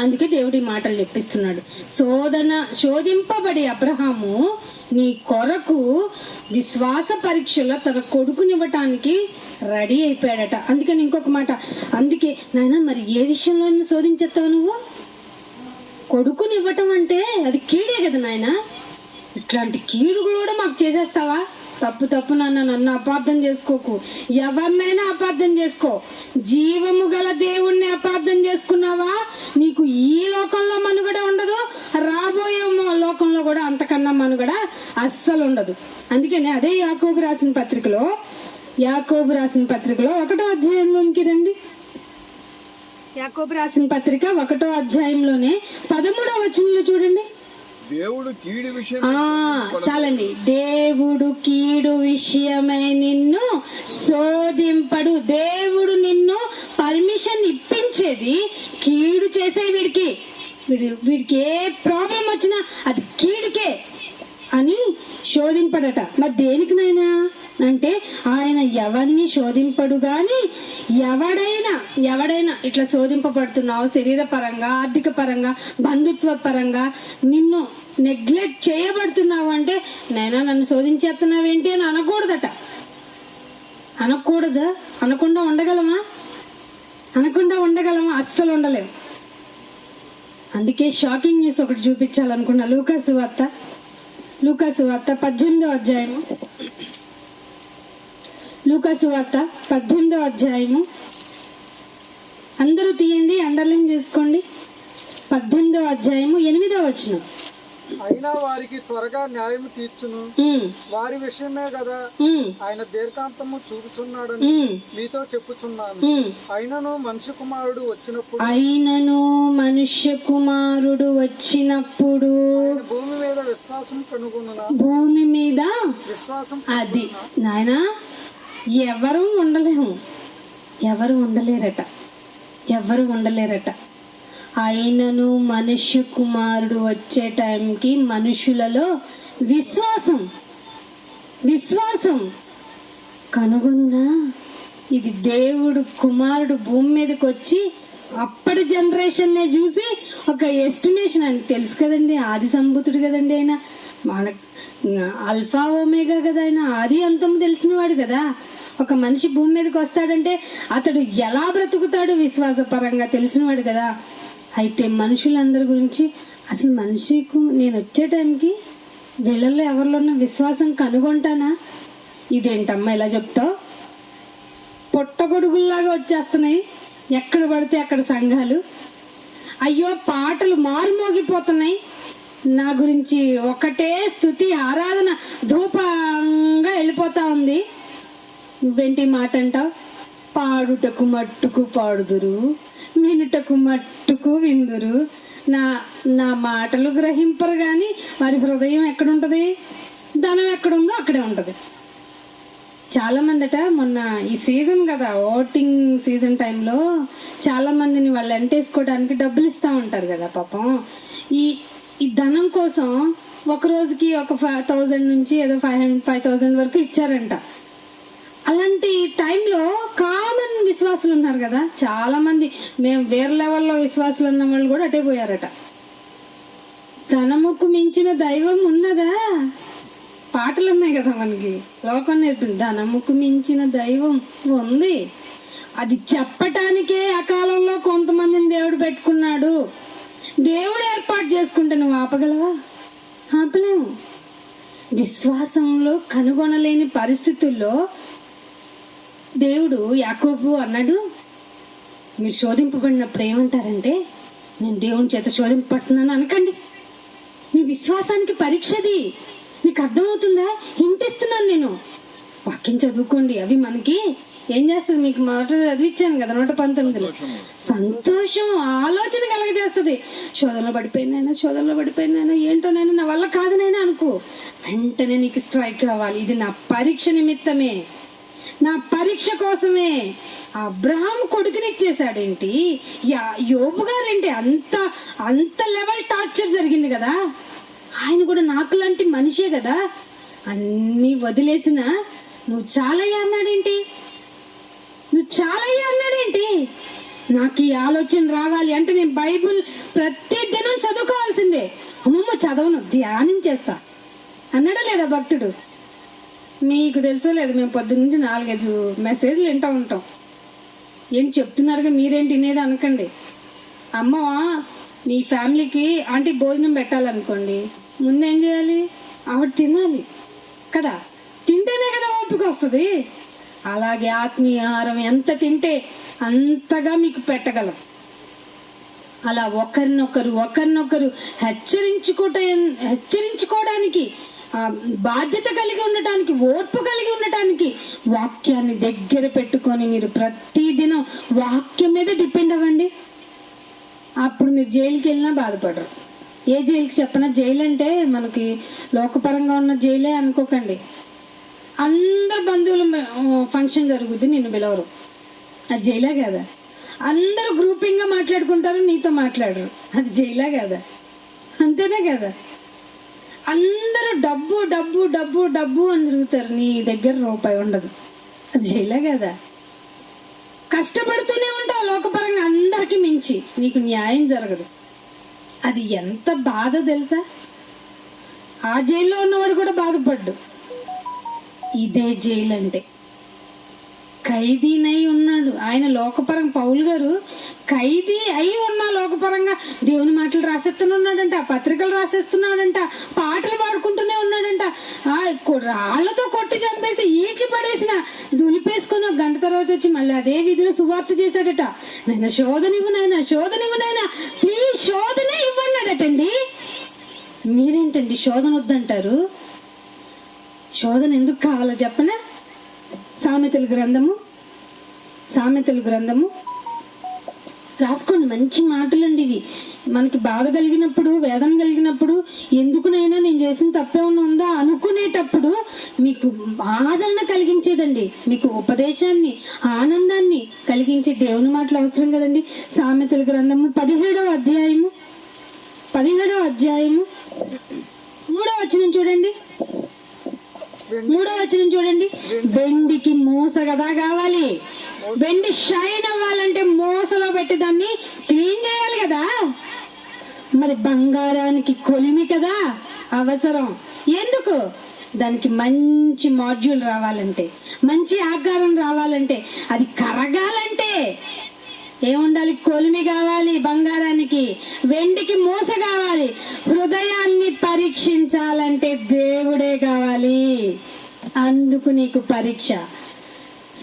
అందుకే దేవుడి మాటలు చెప్పిస్తున్నాడు. శోధింపబడి అబ్రహాము నీ కొరకు విశ్వాస పరీక్షలో తన కొడుకునివ్వటానికి రెడీ అయిపోయాడట. అందుకని ఇంకొక మాట, అందుకే నాయన మరి ఏ విషయంలో శోధించేస్తావు నువ్వు? కొడుకుని ఇవ్వటం అంటే అది కీడే కదా నాయన. ఇట్లాంటి కీడు కూడా మాకు చేసేస్తావా? తప్పు నాన్న, నన్ను అపార్థం చేసుకోకు. ఎవరినైనా అపార్థం చేసుకో, జీవము గల దేవుణ్ణి అపార్థం చేసుకున్నావా నీకు ఈ లోకంలో మనుగడ ఉండదు, రాబోయే లోకంలో కూడా అంతకన్నా మనుగడ అస్సలు ఉండదు. అందుకని అదే యాకోబు రాసిన పత్రికలో 1వ అధ్యాయంలోనికి రండి. యాకోబు రాసిన పత్రిక 1వ అధ్యాయంలోనే 13వ వచనంలో చూడండి. దేవుడు కీడు విషయం చాలండి. దేవుడు కీడు విషయమై నిన్ను శోధింపడు. దేవుడు నిన్ను పర్మిషన్ ఇప్పించేది కీడు చేసే వీడికి ఏ ప్రాబ్లం వచ్చినా అది కీడుకే అని శోధింపడట. మరి దేనికినైనా అంటే ఆయన ఎవరిని శోధింపడు గాని ఎవడైనా ఇట్లా శోధింపబడుతున్నావు, శరీర పరంగా, ఆర్థిక పరంగా, బంధుత్వ పరంగా నిన్ను నెగ్లెక్ట్ చేయబడుతున్నావు అంటే నైనా నన్ను శోధించేస్తున్నావేంటి అని అనకూడదట. అనకుండా ఉండగలమా? అస్సలు ఉండలేము. అందుకే షాకింగ్ న్యూస్ ఒకటి చూపించాలనుకున్నా. లూకాసు వార్త 18వ అధ్యాయము. లూకాసు వార్త 18వ అధ్యాయము. అందరూ తీయండి, అండర్లైన్ చేసుకోండి. 18వ అధ్యాయము 8వ వచనం. అయినా వారికి త్వరగా న్యాయం తీర్చును, వారి విషయమే కదా ఆయన దీర్ఘాంతము చూపుచున్నాడని మీతో చెప్పుచున్నాను. అయినను మనుష్య కుమారుడు వచ్చినప్పుడు భూమి మీద విశ్వాసం కనుగొనునా? భూమి మీద విశ్వాసం. అది నాయనా, ఎవరు ఉండలేరట. అయినను మనుష్య కుమారుడు వచ్చే టైంకి మనుషులలో విశ్వాసం కనుగొనునా? ఇది దేవుడు కుమారుడు భూమి మీదకి వచ్చి అప్పటి జనరేషన్ నే చూసి ఒక ఎస్టిమేషన్. అని తెలుసు కదండి, ఆది సంభూతుడు కదండి ఆయన, మన అల్ఫా ఓమేగా కదా ఆయన, ఆది అంతం తెలిసిన వాడు కదా. ఒక మనిషి భూమి మీదకి వస్తాడంటే అతడు ఎలా బ్రతుకుతాడు విశ్వాసపరంగా తెలిసినవాడు కదా. అయితే మనుషులందరి గురించి అసలు మనిషికి నేను వచ్చే టైంకి వీళ్ళల్లో ఎవరిలో ఉన్న విశ్వాసం కనుగొంటానా? ఇదేంటమ్మా ఇలా చెప్తావు? పొట్టగొడుగుల్లాగా వచ్చేస్తున్నాయి ఎక్కడ పడితే అక్కడ సంఘాలు. అయ్యో పాటలు మారుమోగిపోతున్నాయి నా గురించి, ఒకటే స్తుతి ఆరాధన ధూపంగా వెళ్ళిపోతా ఉంది. నువ్వేంటి మాట అంటావు? పాడుటకు మట్టుకు పాడుదురు, వినుటకు మట్టుకు విందురు. నా మాటలు గ్రహింపరు గాని వారి హృదయం ఎక్కడుంటది? ధనం ఎక్కడుందో అక్కడే ఉంటది. చాలా మందట మొన్న ఈ సీజన్ కదా, ఓటింగ్ సీజన్ టైంలో చాలా మందిని వాళ్ళు ఎంటేసుకోవడానికి డబ్బులు ఇస్తా ఉంటారు కదా పాపం. ఈ ధనం కోసం ఒక రోజుకి ఒక 5,000 నుంచి ఏదో 5,000 వరకు ఇచ్చారంట. అలాంటి టైంలో కామన్ విశ్వాసులు ఉన్నారు కదా చాలా మంది, మేము వేరే లెవెల్లో విశ్వాసులు ఉన్న వాళ్ళు కూడా అటే పోయారట. ధనముకు మించిన దైవం ఉన్నదా? పాటలు ఉన్నాయి కదా మనకి, లోకం నేర్పింది. ధనముకు మించిన దైవం ఉంది, అది చెప్పటానికే అకాలంలో కొంతమందిని దేవుడు పెట్టుకున్నాడు. దేవుడు ఏర్పాటు చేసుకుంటే నువ్వు ఆపగలవా? ఆపలేము. విశ్వాసంలో కనుగొనలేని పరిస్థితుల్లో దేవుడు యాకోబు అన్నాడు, మీరు శోధింపబడినప్పుడు ఏమంటారంటే, నేను దేవుని చేత శోధింపబడుతున్నాను అనకండి. మీ విశ్వాసానికి పరీక్షది, మీకు అర్థమవుతుందా? హింటిస్తున్నాను నేను. వాక్యం చదువుకోండి, అవి మనకి ఏం చేస్తుంది? మీకు మొదట చదివిచ్చాను కదా 119లో. సంతోషం, ఆలోచన కలగజేస్తుంది. శోధనలో పడిపోయినైనా ఏంటోనైనా నా వల్ల కాదనైనా అనుకో, వెంటనే నీకు స్ట్రైక్ కావాలి. ఇది నా పరీక్ష నిమిత్తమే, నా పరీక్ష కోసమే. అబ్రహాం కొడుకునిచ్చేసాడేంటి? యోబు గారేంటి? అంత లెవెల్ టార్చర్ జరిగింది కదా. ఆయన కూడా నాకు లాంటి మనిషే కదా. అన్ని వదిలేసిన నువ్వు చాలయ్యా అన్నాడేంటి? నాకు ఈ ఆలోచన రావాలి అంటే నేను బైబుల్ ప్రతి దినం చదువుకోవాల్సిందే. అమ్మమ్మ చదవను, ధ్యానం చేస్తా అన్నాడా లేదా భక్తుడు? మీకు తెలుసో లేదు, మేము పొద్దున్నుంచి 4-5 మెసేజ్లు వింటూ ఉంటాం. ఏంటి చెప్తున్నారుగా మీరేంటి వినేది అనకండి. అమ్మ మీ ఫ్యామిలీకి ఆంటీ భోజనం పెట్టాలనుకోండి, ముందేం చేయాలి? ఆవిడ తినాలి కదా, తింటేనే కదా ఓపిక వస్తుంది. అలాగే ఆత్మీయ ఆహారం ఎంత తింటే అంతగా మీకు పెట్టగలం. అలా ఒకరినొకరు హెచ్చరించుకోవడానికి, బాధ్యత కలిగి ఉండటానికి, ఓర్పు కలిగి ఉండటానికి వాక్యాన్ని దగ్గర పెట్టుకొని మీరు ప్రతిదినం వాక్యం మీద డిపెండ్ అవ్వండి. అప్పుడు మీరు జైలుకి వెళ్ళినా బాధపడరు. ఏ జైలుకి చెప్పనా? జైలు అంటే మనకి లోకపరంగా ఉన్న జైలే అనుకోకండి. అందరు బంధువులు ఫంక్షన్ జరుగుద్ది, నిన్ను పిలవరు, అది జైలే కదా. అందరూ గ్రూపింగ్ గా మాట్లాడుకుంటారు, నీతో మాట్లాడరు, అది జైలే కదా. అంతేనే కదా. అందరూ డబ్బు డబ్బు డబ్బు డబ్బు అని తిరుగుతారు, నీ దగ్గర రూపాయి ఉండదు, అది జైలే కదా. కష్టపడుతూనే ఉంటావు లోకపరంగా అందరికి మించి, నీకు న్యాయం జరగదు. అది ఎంత బాధ తెలుసా? ఆ జైల్లో ఉన్నవాడు కూడా బాధపడ్డు. ఇదే జైలు అంటే. ఖైదీనై ఉన్నాడు ఆయన లోకపరంగా. పౌలు గారు ఖైదీ అయి ఉన్న లోకపరంగా దేవుని మాటలు రాసేస్తున్నాడంట, పత్రికలు రాసేస్తున్నాడంట, పాటలు పాడుకుంటూనే ఉన్నాడంట. రాళ్లతో కొట్టి చంపేసి ఈడ్చి పడేసిన దులిపేసుకొని ఒక గంట తర్వాత వచ్చి మళ్ళీ అదే విధిలో సువార్త చేశాడట. నాయన శోధనివ్వు నాయన ప్లీజ్ శోధనే ఇవ్వన్నాడటండి. మీరేంటండి శోధన వద్దంటారు? శోధన ఎందుకు కావాలో చెప్పనా? సామెతల గ్రంథము రాసుకోండి. మంచి మాటలండి ఇవి. మనకి బాధ కలిగినప్పుడు, వేదన కలిగినప్పుడు, ఎందుకునైనా నేను చేసిన తప్పేమన్నా ఉందా అనుకునేటప్పుడు మీకు ఆదరణ కలిగించేదండి, మీకు ఉపదేశాన్ని, ఆనందాన్ని కలిగించే దేవుని మాటలు అవసరం కదండి. సామెతల గ్రంథము 17వ అధ్యాయము 3వ వచనం చూడండి. 3వ వచనం చూడండి. వెండికి మూస కదా కావాలి. వెండి షైన్ అవ్వాలంటే మూసలో పెట్టి దాన్ని క్లీన్ చేయాలి కదా. మరి బంగారానికి కొలిమి కదా అవసరం. ఎందుకు? దానికి మంచి మాడ్యూల్ రావాలంటే, మంచి ఆకారం రావాలంటే, అది కరగాలంటే ఏముండాలి? కొలిమి కావాలి. బంగారానికి, వెండికి మూస కావాలి. హృదయాన్ని పరీక్షించాలంటే దేవుడే కావాలి. అందుకు నీకు పరీక్ష,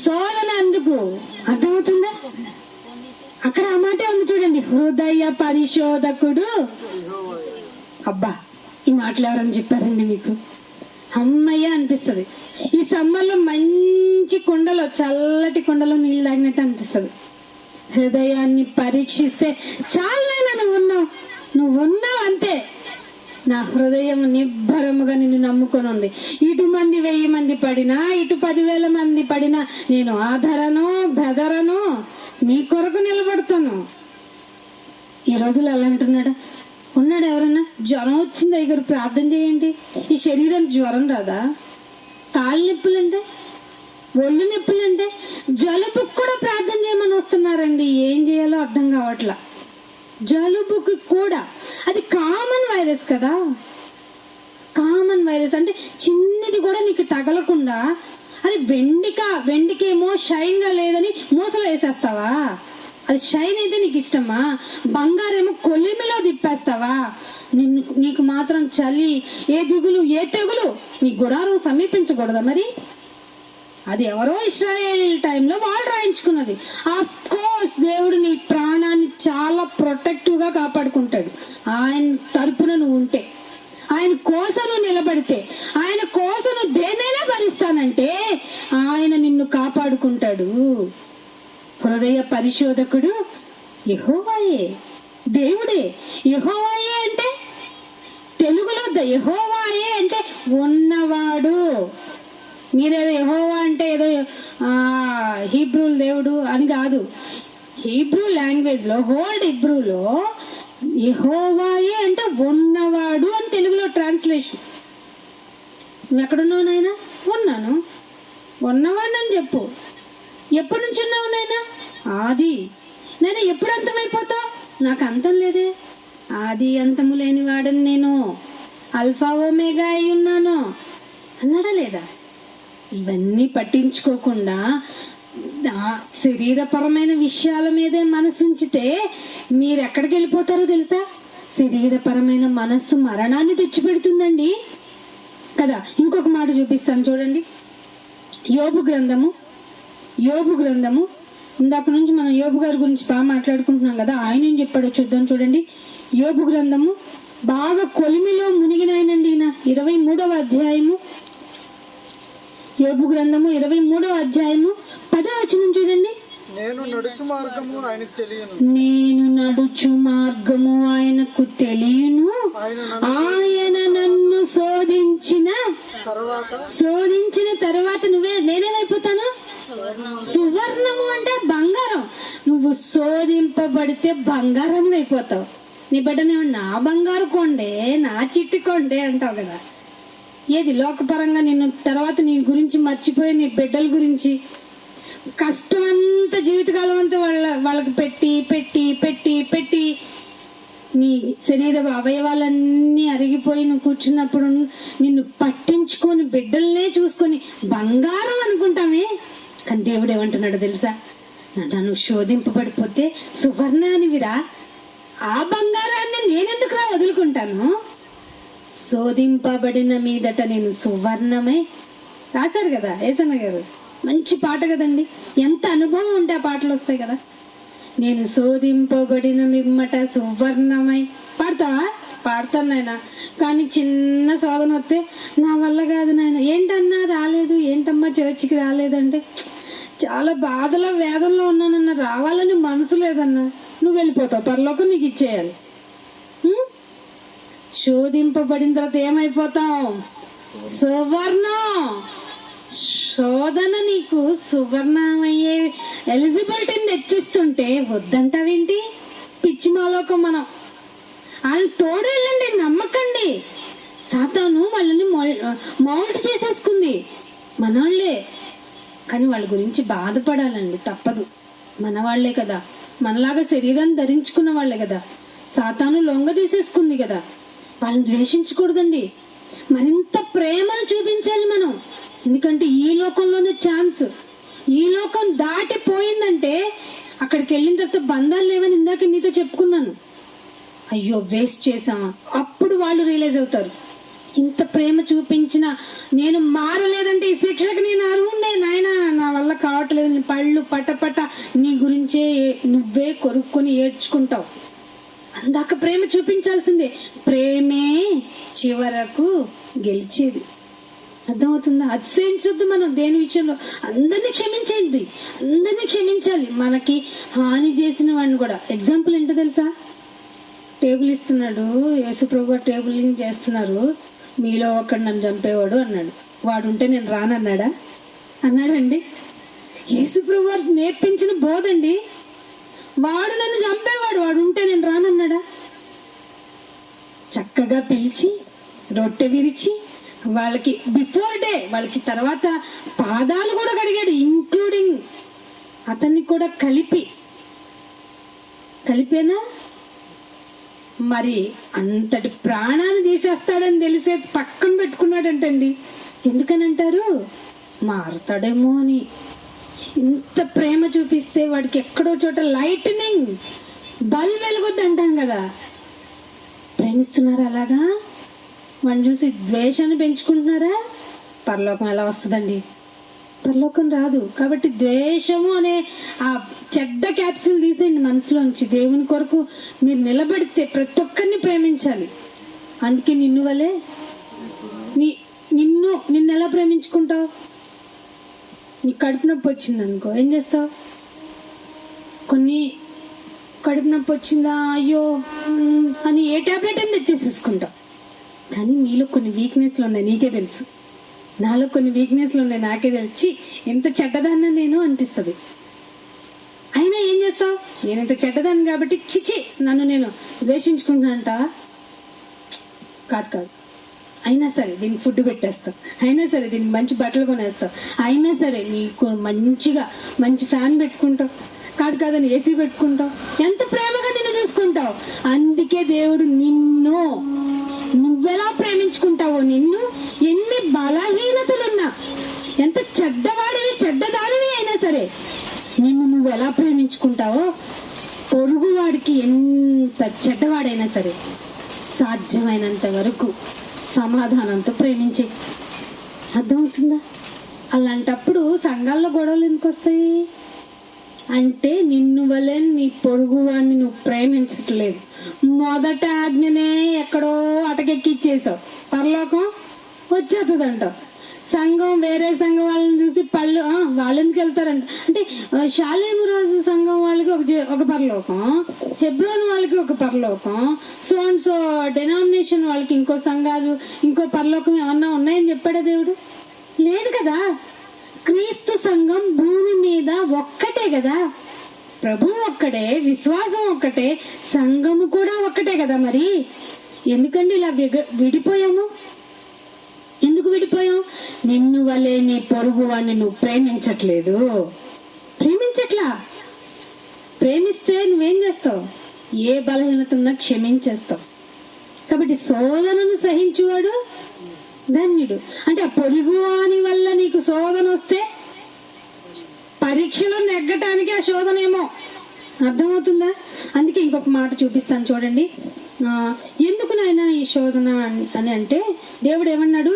శోధన. అందుకు అర్థమవుతుందా? అక్కడ ఆ మాట ఉంది చూడండి, హృదయ పరిశోధకుడు. అబ్బా, ఈ మాటలు ఎవరని చెప్పారండి మీకు? అమ్మయ్య అనిపిస్తుంది. ఈ సమ్మర్లో మంచి కుండలో, చల్లటి కుండలో నీళ్ళు తాగినట్టు అనిపిస్తుంది. హృదయాన్ని పరీక్షిస్తే చాలైనా నువ్వు ఉన్నావు అంతే. నా హృదయం నిబ్బరముగా నిన్ను నమ్ముకొని ఉంది. ఇటు మంది 1000 మంది పడినా, ఇటు 10,000 మంది పడినా నేను ఆధారను బెదరను, నీ కొరకు నిలబడతాను. ఈ రోజులు అలా అంటున్నాడా? ఉన్నాడు ఎవరన్నా? జ్వరం వచ్చింది దగ్గర ప్రార్థన చేయండి. ఈ శరీరానికి జ్వరం రాదా? కాళ్ళు నొప్పులంటే, ఒళ్ళు నొప్పులంటే, జలుబుకు కూడా ప్రార్థన చేయమని వస్తున్నారండి. ఏం చేయాలో అర్థం కావట్లా. జలుబుకి కూడా అది కామన్ వైరస్ కదా. కామన్ వైరస్ అంటే చిన్నది కూడా నీకు తగలకుండా, అది వెండికేమో షైన్ గా లేదని మూసలో వేసేస్తావా? అది షైన్ అయితే నీకు ఇష్టమా? బంగారేమో కొలిమిలో తిప్పేస్తావా? నీకు మాత్రం చలి, ఏ దిగులు, ఏ తెగులు నీ గుడారం సమీపించకూడదా? మరి అది ఎవరో ఇశ్రాయేల్ టైంలో వాళ్ళు రాయించుకున్నది. ఆఫ్ కోర్స్ దేవుడు నీ ప్రాణాన్ని చాలా ప్రొటెక్టివ్ గా కాపాడుకుంటాడు. ఆయన తరపున నువ్వు ఉంటే, ఆయన కోసం నువ్వు నిలబడితే, ఆయన కోసం నువ్వు దేనైనా భరిస్తానంటే ఆయన నిన్ను కాపాడుకుంటాడు. హృదయ పరిశోధకుడు యెహోవాయే, దేవుడే. యెహోవాయే అంటే తెలుగులో యెహోవాయే అంటే ఉన్నవాడు. మీరేదో యెహోవా అంటే ఏదో హీబ్రూ దేవుడు అని కాదు. హీబ్రూ లాంగ్వేజ్ లో, హోల్డ్ హీబ్రూలో యెహోవాయే అంటే ఉన్నవాడు అని తెలుగులో ట్రాన్స్లేషన్. నువ్వు ఎక్కడున్నావు నాయనా? ఉన్నాను. ఉన్నవాడిని చెప్పు. ఎప్పటి నుంచి ఉన్నావు నాయనా? ఆది. నేను ఎప్పుడు అంతమైపోతావు? నాకు అంతం లేదే. ఆది అంతము లేని వాడని నేను, అల్ఫా ఒమేగా అయి ఉన్నాను అన్నాడా లేదా? ఇవన్నీ పట్టించుకోకుండా శరీరపరమైన విషయాల మీదే మనసు ఉంచితే మీరు ఎక్కడికి వెళ్ళిపోతారో తెలుసా? శరీరపరమైన మనస్సు మరణాన్ని తెచ్చిపెడుతుందండి కదా. ఇంకొక మాట చూపిస్తాను చూడండి. యోబు గ్రంథము ఇందాక నుంచి మనం యోబు గారి గురించి బాగా మాట్లాడుకుంటున్నాం కదా. ఆయన ఏం చెప్పాడో చూద్దాం చూడండి. యోబు గ్రంథము బాగా కొలిమిలో మునిగిన ఆయనండి ఈయన. 23వ అధ్యాయము, యోబు గ్రంథము 23వ అధ్యాయము 10వ వచనం చూడండి. నేను నడుచు మార్గము ఆయనకు తెలియను, ఆయన నన్ను శోధించిన తర్వాత నేనేమైపోతాను? సువర్ణము అంటే బంగారం. నువ్వు శోధింపబడితే బంగారం అయిపోతావు. నీ బిడ్డనే నా బంగారు కొండే, నా చిట్టి కొండే అంటావు కదా. ఏది లోకపరంగా నిన్ను తర్వాత నీ గురించి మర్చిపోయి నీ బిడ్డల గురించి కష్టం అంతా జీవితకాలం అంతా వాళ్ళకి పెట్టి పెట్టి పెట్టి పెట్టి నీ శరీర అవయవాలన్నీ అరిగిపోయి నువ్వు కూర్చున్నప్పుడు నిన్ను పట్టించుకొని బిడ్డలనే చూసుకొని బంగారం అనుకుంటామే. కానీ దేవుడు ఏమంటున్నాడు తెలుసా? నన్ను శోధింపబడిపోతే సువర్ణానివిరా, ఆ బంగారాన్ని నేనెందుకురా వదులుకుంటాను? శోధింపబడిన మీదట నేను సువర్ణమై రాశారు కదా ఏసన్న గారు. మంచి పాట కదండి. ఎంత అనుభవం ఉంటే ఆ పాటలు వస్తాయి కదా. నేను శోధింపబడిన మిమ్మట సువర్ణమై పాడతావా? పాడతాను నాయన. కానీ చిన్న శోధన వస్తే నా వల్ల కాదు నాయన. ఏంటన్నా రాలేదు, ఏంటమ్మా చర్చికి రాలేదంటే చాలా బాధలో వేదనలో ఉన్నానన్న. రావాలని మనసు లేదన్నా. నువ్వు వెళ్ళిపోతావు, పరలోకం నీకు ఇచ్చేయాలి. శోధింపబడిన తర్వాత ఏమైపోతావు? సువర్ణం. శోధన నీకు సువర్ణమయ్యే ఎలిజిబిలిటీని తెచ్చిస్తుంటే వద్దంటావేంటి? పిచ్చి మాలోకం మనం. వాళ్ళు తోడు వెళ్ళండి, నమ్మకండి. సాతాను వాళ్ళని మౌల్ట్ చేసేసుకుంది, మనోళ్లే. కానీ వాళ్ళ గురించి బాధపడాలండి, తప్పదు. మన వాళ్లే కదా, మనలాగా శరీరాన్ని ధరించుకున్న వాళ్లే కదా. సాతాను లొంగ తీసేసుకుంది కదా. వాళ్ళని ద్వేషించకూడదండి, మరింత ప్రేమను చూపించాలి మనం. ఎందుకంటే ఈ లోకంలోనే ఛాన్స్. ఈ లోకం దాటిపోయిందంటే అక్కడికి వెళ్ళిన తర్వాత బంధాలు లేవని ఇందాక నీతో చెప్పుకున్నాను. అయ్యో వేస్ట్ చేసామా, అప్పుడు వాళ్ళు రియలైజ్ అవుతారు. ఇంత ప్రేమ చూపించిన నేను మారలేదంటే ఈ శిక్షకు నేను అర్హుండే నాయన, నా వల్ల కావట్లేదు. పళ్ళు పటపట నీ గురించే నువ్వే కొరుక్కొని ఏడ్చుకుంటావు. అందాక ప్రేమ చూపించాల్సిందే. ప్రేమే చివరకు గెలిచేది. అర్థమవుతుందా? అతిశయించొద్దు మనం దేని విషయంలో. అందరినీ క్షమించేది, అందరినీ క్షమించాలి. మనకి హాని చేసిన వాడిని కూడా. ఎగ్జాంపుల్ ఏంటో తెలుసా? టేబుల్ ఇస్తున్నాడు యేసుప్రభు గారు, టేబులింగ్ చేస్తున్నారు. మీలో ఒకడు నన్ను చంపేవాడు అన్నాడు. వాడు ఉంటే నేను రానన్నాడా? అన్నాడండి. యేసుప్రభు గారు నేర్పించిన బోధండి. వాడు నన్ను చంపేవాడు, వాడు ఉంటే నేను రానన్నాడా? చక్కగా పిలిచి రొట్టె విరిచి వాళ్ళకి బిఫోర్ డే, వాళ్ళకి తర్వాత పాదాలు కూడా కడిగాడు, ఇంక్లూడింగ్ అతన్ని కూడా కలిపేనా? మరి అంతటి ప్రాణాన్ని తీసేస్తాడని తెలిసే పక్కన పెట్టుకున్నాడంటండి. ఎందుకని అంటారు? మారుతాడేమో అని. ఇంత ప్రేమ చూపిస్తే వాడికి ఎక్కడో చోట లైట్నింగ్ బల్బ్ వెలుగుద్ది అంటాం కదా. ప్రేమిస్తున్నారా అలాగా? వాడిని చూసి ద్వేషాన్ని పెంచుకుంటున్నారా? పరలోకం ఎలా వస్తుందండి? పరలోకం రాదు. కాబట్టి ద్వేషము అనే ఆ చెడ్డ క్యాప్సూల్ తీసేయండి మనసులోంచి. దేవుని కొరకు మీరు నిలబడితే ప్రతి ఒక్కరిని ప్రేమించాలి. అందుకే నిన్ను వలే నిన్ను ఎలా ప్రేమించుకుంటావు? నీ కడుపు నొప్పి వచ్చింది అనుకో, ఏం చేస్తావు? కొన్ని కడుపు నొప్పి వచ్చిందా, అయ్యో అని ఏ టాబ్లెట్ అని తెచ్చేసేసుకుంటావు. కానీ నీలో కొన్ని వీక్నెస్లు ఉన్నాయి, నీకే తెలుసు. నాలో కొన్ని వీక్నెస్లు ఉన్నాయి, నాకే తెలిసి ఎంత చెడ్డదాన్న నేను అనిపిస్తుంది. అయినా ఏం చేస్తావు? నేను ఇంత చెడ్డదాన్ని కాబట్టి చిచి నన్ను నేను ద్వేషించుకుంటున్నానంటావా? కాదు. అయినా సరే దీనికి ఫుడ్ పెట్టేస్తావు, అయినా సరే దీనికి మంచి బట్టలు కొనేస్తావు, అయినా సరే నీకు మంచి ఫ్యాన్ పెట్టుకుంటావు, కాదని ఏసీ పెట్టుకుంటావు. ఎంత ప్రేమగా నిన్ను చూసుకుంటావు. అందుకే దేవుడు నువ్వెలా ప్రేమించుకుంటావో, నిన్ను ఎన్ని బలహీనతలున్నా, ఎంత చెడ్డవాడివి చెడ్డదానివి అయినా సరే నిన్ను నువ్వు ఎలా ప్రేమించుకుంటావో పొరుగువాడికి ఎంత చెడ్డవాడైనా సరే సాధ్యమైనంత వరకు సమాధానంతో ప్రేమించే. అర్థమవుతుందా? అలాంటప్పుడు సంఘాల్లో గొడవలు ఎందుకు వస్తాయి అంటే నిన్ను వలె నీ పొరుగువాడిని నువ్వు ప్రేమించట్లేదు. మొదట ఆజ్ఞనే ఎక్కడో అటకెక్కిచ్చేసావు, పరలోకం వచ్చేస్తుందంటావు. సంఘం వేరే సంఘం వాళ్ళని చూసి వాళ్ళు ఎందుకు వెళ్తారంట అంటే షాలేము రాజు సంఘం వాళ్ళకి ఒక పరలోకం, హెబ్రోన్ వాళ్ళకి ఒక పరలోకం, సో అండ్ సో డెనామినేషన్ వాళ్ళకి ఇంకో సంఘాలు ఇంకో పరలోకం ఏమన్నా ఉన్నాయని చెప్పాడా దేవుడు? లేదు కదా. క్రీస్తు సంఘం భూమి మీద ఒక్కటే కదా, ప్రభువు ఒక్కడే, విశ్వాసం ఒక్కటే, సంఘము కూడా ఒక్కటే కదా. మరి ఎందుకండి ఇలా విడిపోయాము? ఎందుకు విడిపోయాం? నిన్ను వలే నీ పొరుగు వాడిని నువ్వు ప్రేమించట్లేదు. ప్రేమిస్తే నువ్వేం చేస్తావు? ఏ బలహీనత ఉన్నా క్షమించేస్తావు. కాబట్టి శోధనను సహించువాడు ధన్యుడు. అంటే ఆ పొరుగు వాని వల్ల నీకు శోధన వస్తే పరీక్షలో నెగ్గటానికి ఆ శోధన ఏమో. అర్థమవుతుందా? అందుకే ఇంకొక మాట చూపిస్తాను చూడండి. ఎందుకు నాయన ఈ శోధన అని అంటే దేవుడు ఏమన్నాడు,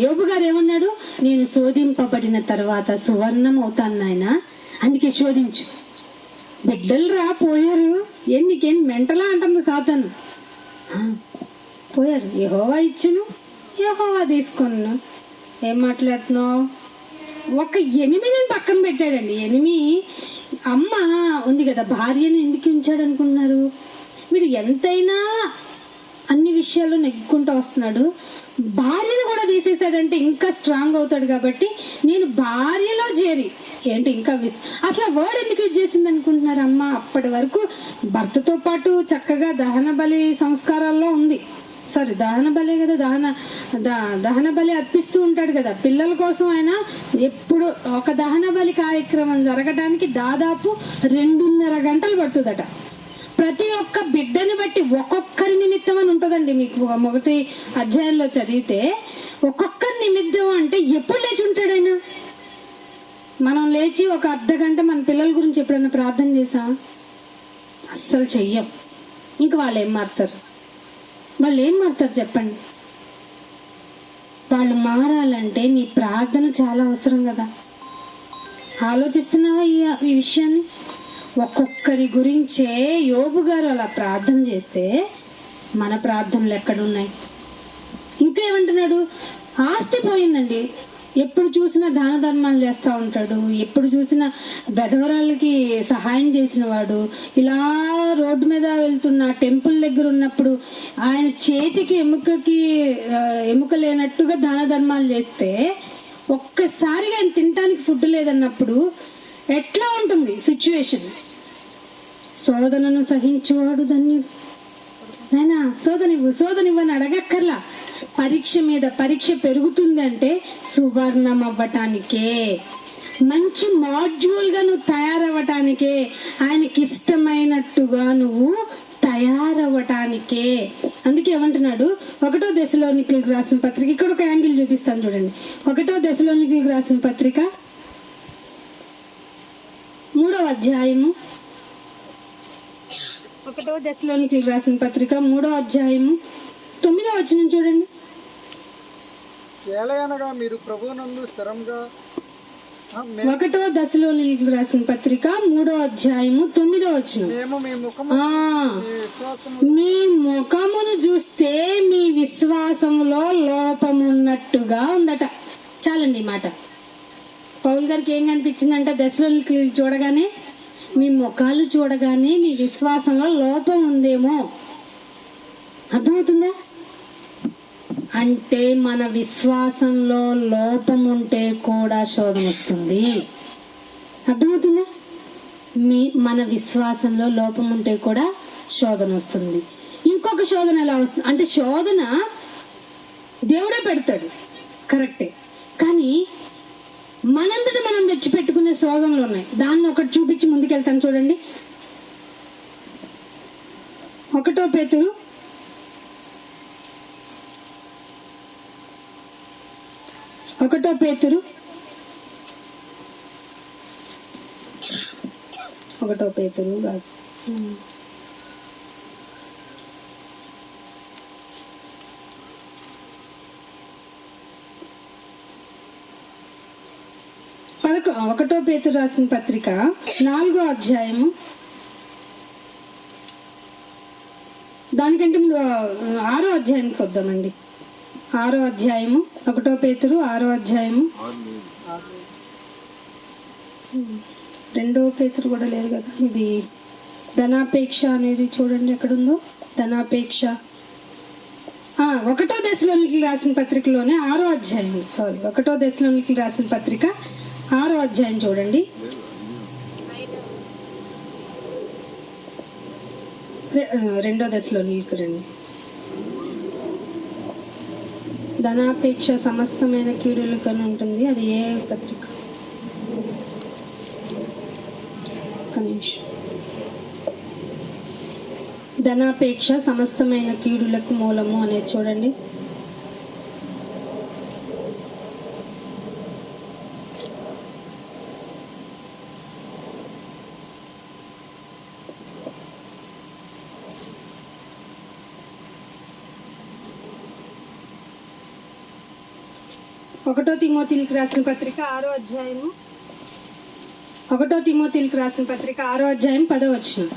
యోబు గారు ఏమన్నాడు, నేను శోధింపబడిన తర్వాత సువర్ణం అవుతాను నాయన, అందుకే శోధించు. బిడ్డలు పోయారు, నీకేం మెంటలా అంటుంది సాతాను. పోయారు, యెహోవా ఇచ్చును యెహోవా తీసుకున్నాను. ఏం మాట్లాడుతున్నావు? ఒక ఎనిమిదిని పక్కన పెట్టాడండి. అమ్మ ఉంది కదా, భార్యను ఎందుకు ఉంచాడు అనుకున్నారు? వీడు ఎంతైనా అన్ని విషయాల్లో నెగ్గుకుంటూ వస్తున్నాడు, భార్యను కూడా తీసేశాడంటే ఇంకా స్ట్రాంగ్ అవుతాడు. కాబట్టి నేను భార్యలో చేరి ఇంకా అసలు వర్డ్ ఎందుకు యూజ్ చేసింది అనుకుంటున్నారు? అమ్మ అప్పటి వరకు భర్తతో పాటు చక్కగా దహన బలి సంస్కారాల్లో ఉంది. సారీ, దహన బలే కదా, దహన బలి అర్పిస్తూ ఉంటాడు కదా పిల్లల కోసం. ఆయన ఎప్పుడు ఒక దహన బలి కార్యక్రమం జరగడానికి దాదాపు 2.5 గంటలు పడుతుందట. ప్రతి ఒక్క బిడ్డని బట్టి ఒక్కొక్కరి నిమిత్తం అని ఉంటుందండి. మీకు 1 అధ్యాయంలో చదివితే ఒక్కొక్కరి నిమిత్తం అంటే ఎప్పుడు లేచి ఉంటాడు ఆయన? మనం లేచి ఒక అర్ధగంట మన పిల్లల గురించి ఎప్పుడైనా ప్రార్థన చేసాం? అస్సలు చెయ్యం. ఇంక వాళ్ళు ఏం మారుతారు చెప్పండి? వాళ్ళు మారాలంటే నీ ప్రార్థన చాలా అవసరం కదా. ఆలోచిస్తున్నావా ఈ విషయాన్ని? ఒక్కొక్కరి గురించే యోబు గారు అలా ప్రార్థన చేస్తే మన ప్రార్థనలు ఎక్కడున్నాయి? ఇంకా ఏమంటున్నాడు? ఆస్తి పోయిందండి, ఎప్పుడు చూసినా దాన ధర్మాలు చేస్తూ ఉంటాడు, ఎప్పుడు చూసినా బెదవరాళ్ళకి సహాయం చేసిన వాడు, ఇలా రోడ్డు మీద వెళ్తున్న టెంపుల్ దగ్గర ఉన్నప్పుడు ఆయన చేతికి ఎముక లేనట్టుగా దాన ధర్మాలు చేస్తే ఒక్కసారిగా ఆయన తినడానికి ఫుడ్ లేదన్నప్పుడు ఎట్లా ఉంటుంది సిచ్యువేషన్? శోధనను సహించువాడు ధన్యుడు. నాయనా శోధనివ్వని అడగక్కర్లా. పరీక్ష మీద పరీక్ష పెరుగుతుందంటే సువర్ణం అవ్వటానికే, మంచి మాడ్యూల్ గా నువ్వు తయారవ్వటానికే, ఆయనకి ఇష్టమైనట్టుగా నువ్వు తయారవ్వటానికే. అందుకే ఏమంటున్నాడు? 1 దశలోనికలకు రాసిన పత్రిక, ఇక్కడ ఒక యాంగిల్ చూపిస్తాను చూడండి. 1 దశలోనికలకు రాసిన పత్రిక 3వ అధ్యాయము, 1 దశలోనికలకు రాసిన పత్రిక 3వ అధ్యాయము 9వ వచనం చూడండి. ఏలయనగా మీరు ప్రభువునందు స్థిరంగా 1 దశలోనికలకు రాసిన పత్రిక 3వ అధ్యాయము 9వ వచనం. మీ ముఖమును చూస్తే మీ విశ్వాసములో లోపమున్నట్టుగా ఉందట. చాలండి ఈ మాట. పౌల్ గారికి ఏం కనిపించిందంట? దశలోనికి చూడగానే, మీ ముఖాలు చూడగానే మీ విశ్వాసంలో లోపం ఉందేమో. అర్థమవుతుందా? అంటే మన విశ్వాసంలో లోపం ఉంటే కూడా శోధన వస్తుంది. అర్థమవుతుందా? మన విశ్వాసంలో లోపం ఉంటే కూడా శోధన వస్తుంది. ఇంకొక శోధన ఎలా వస్తుంది అంటే, శోధన దేవుడే పెడతాడు, కరెక్టే, కానీ మనంతట మనం తెచ్చిపెట్టుకునే శోధనలు ఉన్నాయి. దాన్ని ఒకటి చూపించి ముందుకెళ్తాను చూడండి. 1 పేతురు 1 1 పేతురు కాదు. ఒకటో పేతురు రాసిన పత్రిక 4వ అధ్యాయము, దానికంటే ముందు 6వ అధ్యాయానికి వద్దామండి. 6వ అధ్యాయము, 1 పేతురు 6వ అధ్యాయము. 2వ పేతురు కూడా లేదు కదా. ఇది ధనాపేక్ష అనేది చూడండి ఎక్కడుందో. ధనాపేక్ష 1వ దశలోనికి రాసిన పత్రికలోనే 6వ అధ్యాయం, 1వ దశలోనికి రాసిన పత్రిక 6వ అధ్యాయం చూడండి. 2వ దశలోనికి రండి. ధనాపేక్ష సమస్తమైన కీడులకు అని ఉంటుంది. అది ఏ పత్రిక? ధనాపేక్ష సమస్తమైన కీడులకు మూలము అనేది చూడండి. ఒకటో తిమోతికి రాసిన పత్రిక 6వ అధ్యాయము, 1 తిమోతికి రాసిన పత్రిక 6వ అధ్యాయం 10వ వచనం.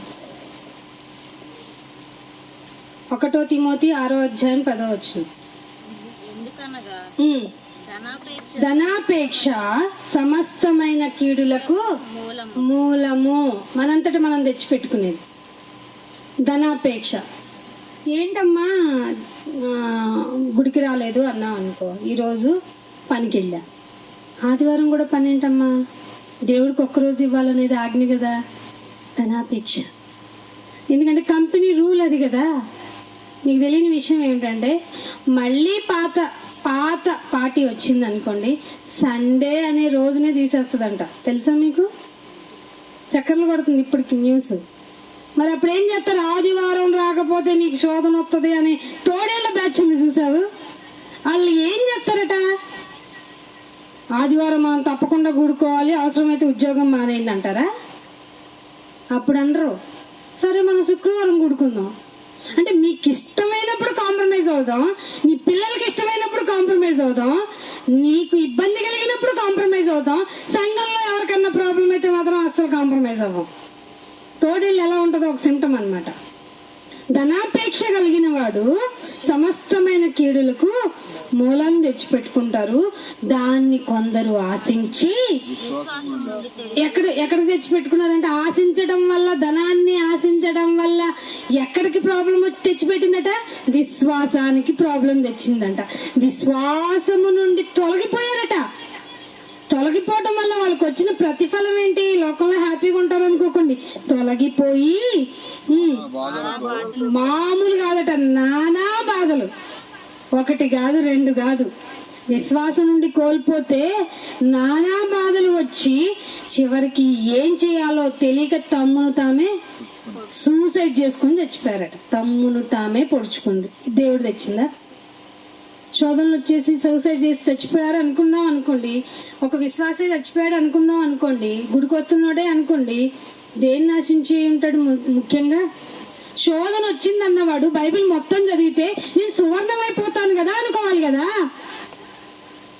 1 తిమోతి 6వ అధ్యాయం 10వ వచనం. ధనాపేక్ష సమస్తమైన కీడులకు మూలము. మనంతట మనం తెచ్చిపెట్టుకునేది ధనాపేక్ష. ఏంటమ్మా గుడికి రాలేదు అన్నాం అనుకో, ఈరోజు పనికి వెళ్ళా, ఆదివారం కూడా పని ఏంటమ్మా, దేవుడికి ఒక్కరోజు ఇవ్వాలనేది ఆజ్ఞ కదా. ధనాపేక్ష. ఎందుకంటే కంపెనీ రూల్ అది కదా. మీకు తెలియని విషయం ఏమిటంటే, మళ్ళీ పాత పార్టీ వచ్చింది అనుకోండి, సండే అనే రోజునే తీసేస్తుందంట. తెలుసా మీకు? చక్కర్లు కొడుతుంది ఇప్పటికి న్యూస్. మరి అప్పుడు ఏం చేస్తారు? ఆదివారం రాకపోతే మీకు శోధన వస్తుంది అని తోడేళ్ల బ్యాచ్ ఉంది చూసావు. వాళ్ళు ఏం చేస్తారట, ఆదివారం మనం తప్పకుండా కూడుకోవాలి, అవసరమైతే ఉద్యోగం మానేయండి అంటారా? అప్పుడు అనరు. సరే మనం శుక్రవారం కూడుకుందాం అంటే, మీకు ఇష్టమైనప్పుడు కాంప్రమైజ్ అవుదాం, నీ పిల్లలకి ఇష్టమైనప్పుడు కాంప్రమైజ్ అవుదాం, నీకు ఇబ్బంది కలిగినప్పుడు కాంప్రమైజ్ అవుదాం, సంఘంలో ఎవరికన్నా ప్రాబ్లం అయితే మాత్రం అస్సలు కాంప్రమైజ్ అవ్వం. తోడేళ్ళు ఎలా ఉంటుందో ఒక సింటమ్ అన్నమాట. ధనాపేక్ష కలిగిన వాడు సమస్తమైన కీడులకు మూలం తెచ్చిపెట్టుకుంటారు. దాన్ని కొందరు ఆశించి, ఎక్కడ తెచ్చిపెట్టుకున్నారంటే, ఆశించడం వల్ల, ధనాన్ని ఆశించడం వల్ల ఎక్కడికి ప్రాబ్లం వచ్చి తెచ్చిపెట్టిందట? విశ్వాసానికి ప్రాబ్లం తెచ్చిందంట. విశ్వాసము నుండి తొలగిపోయారట. తొలగిపోవటం వల్ల వాళ్ళకి వచ్చిన ప్రతిఫలం ఏంటి? లోకంలో హ్యాపీగా ఉంటారు అనుకోకండి, తొలగిపోయి మామూలు కాదట, నానా బాధలు. 1 కాదు 2 కాదు, విశ్వాసం నుండి కోల్పోతే నానా బాధలు వచ్చి చివరికి ఏం చేయాలో తెలియక తమ్మును తామే సూసైడ్ చేసుకుని చచ్చిపోయారట. తమ్మును తామే పొడుచుకుంది. దేవుడు తెచ్చిందా? శోధనలు వచ్చేసి సూసైడ్ చేసి చచ్చిపోయారు అనుకుందాం అనుకోండి, ఒక విశ్వాసే చచ్చిపోయాడు అనుకుందాం అనుకోండి, గుడికొస్తున్నాడే అనుకోండి, దేన్ని నాశించి ఉంటాడు? ముఖ్యంగా శోధన వచ్చిందన్నవాడు బైబిల్ మొత్తం చదివితే నేను సువర్ణమైపోతాను కదా అనుకోవాలి కదా.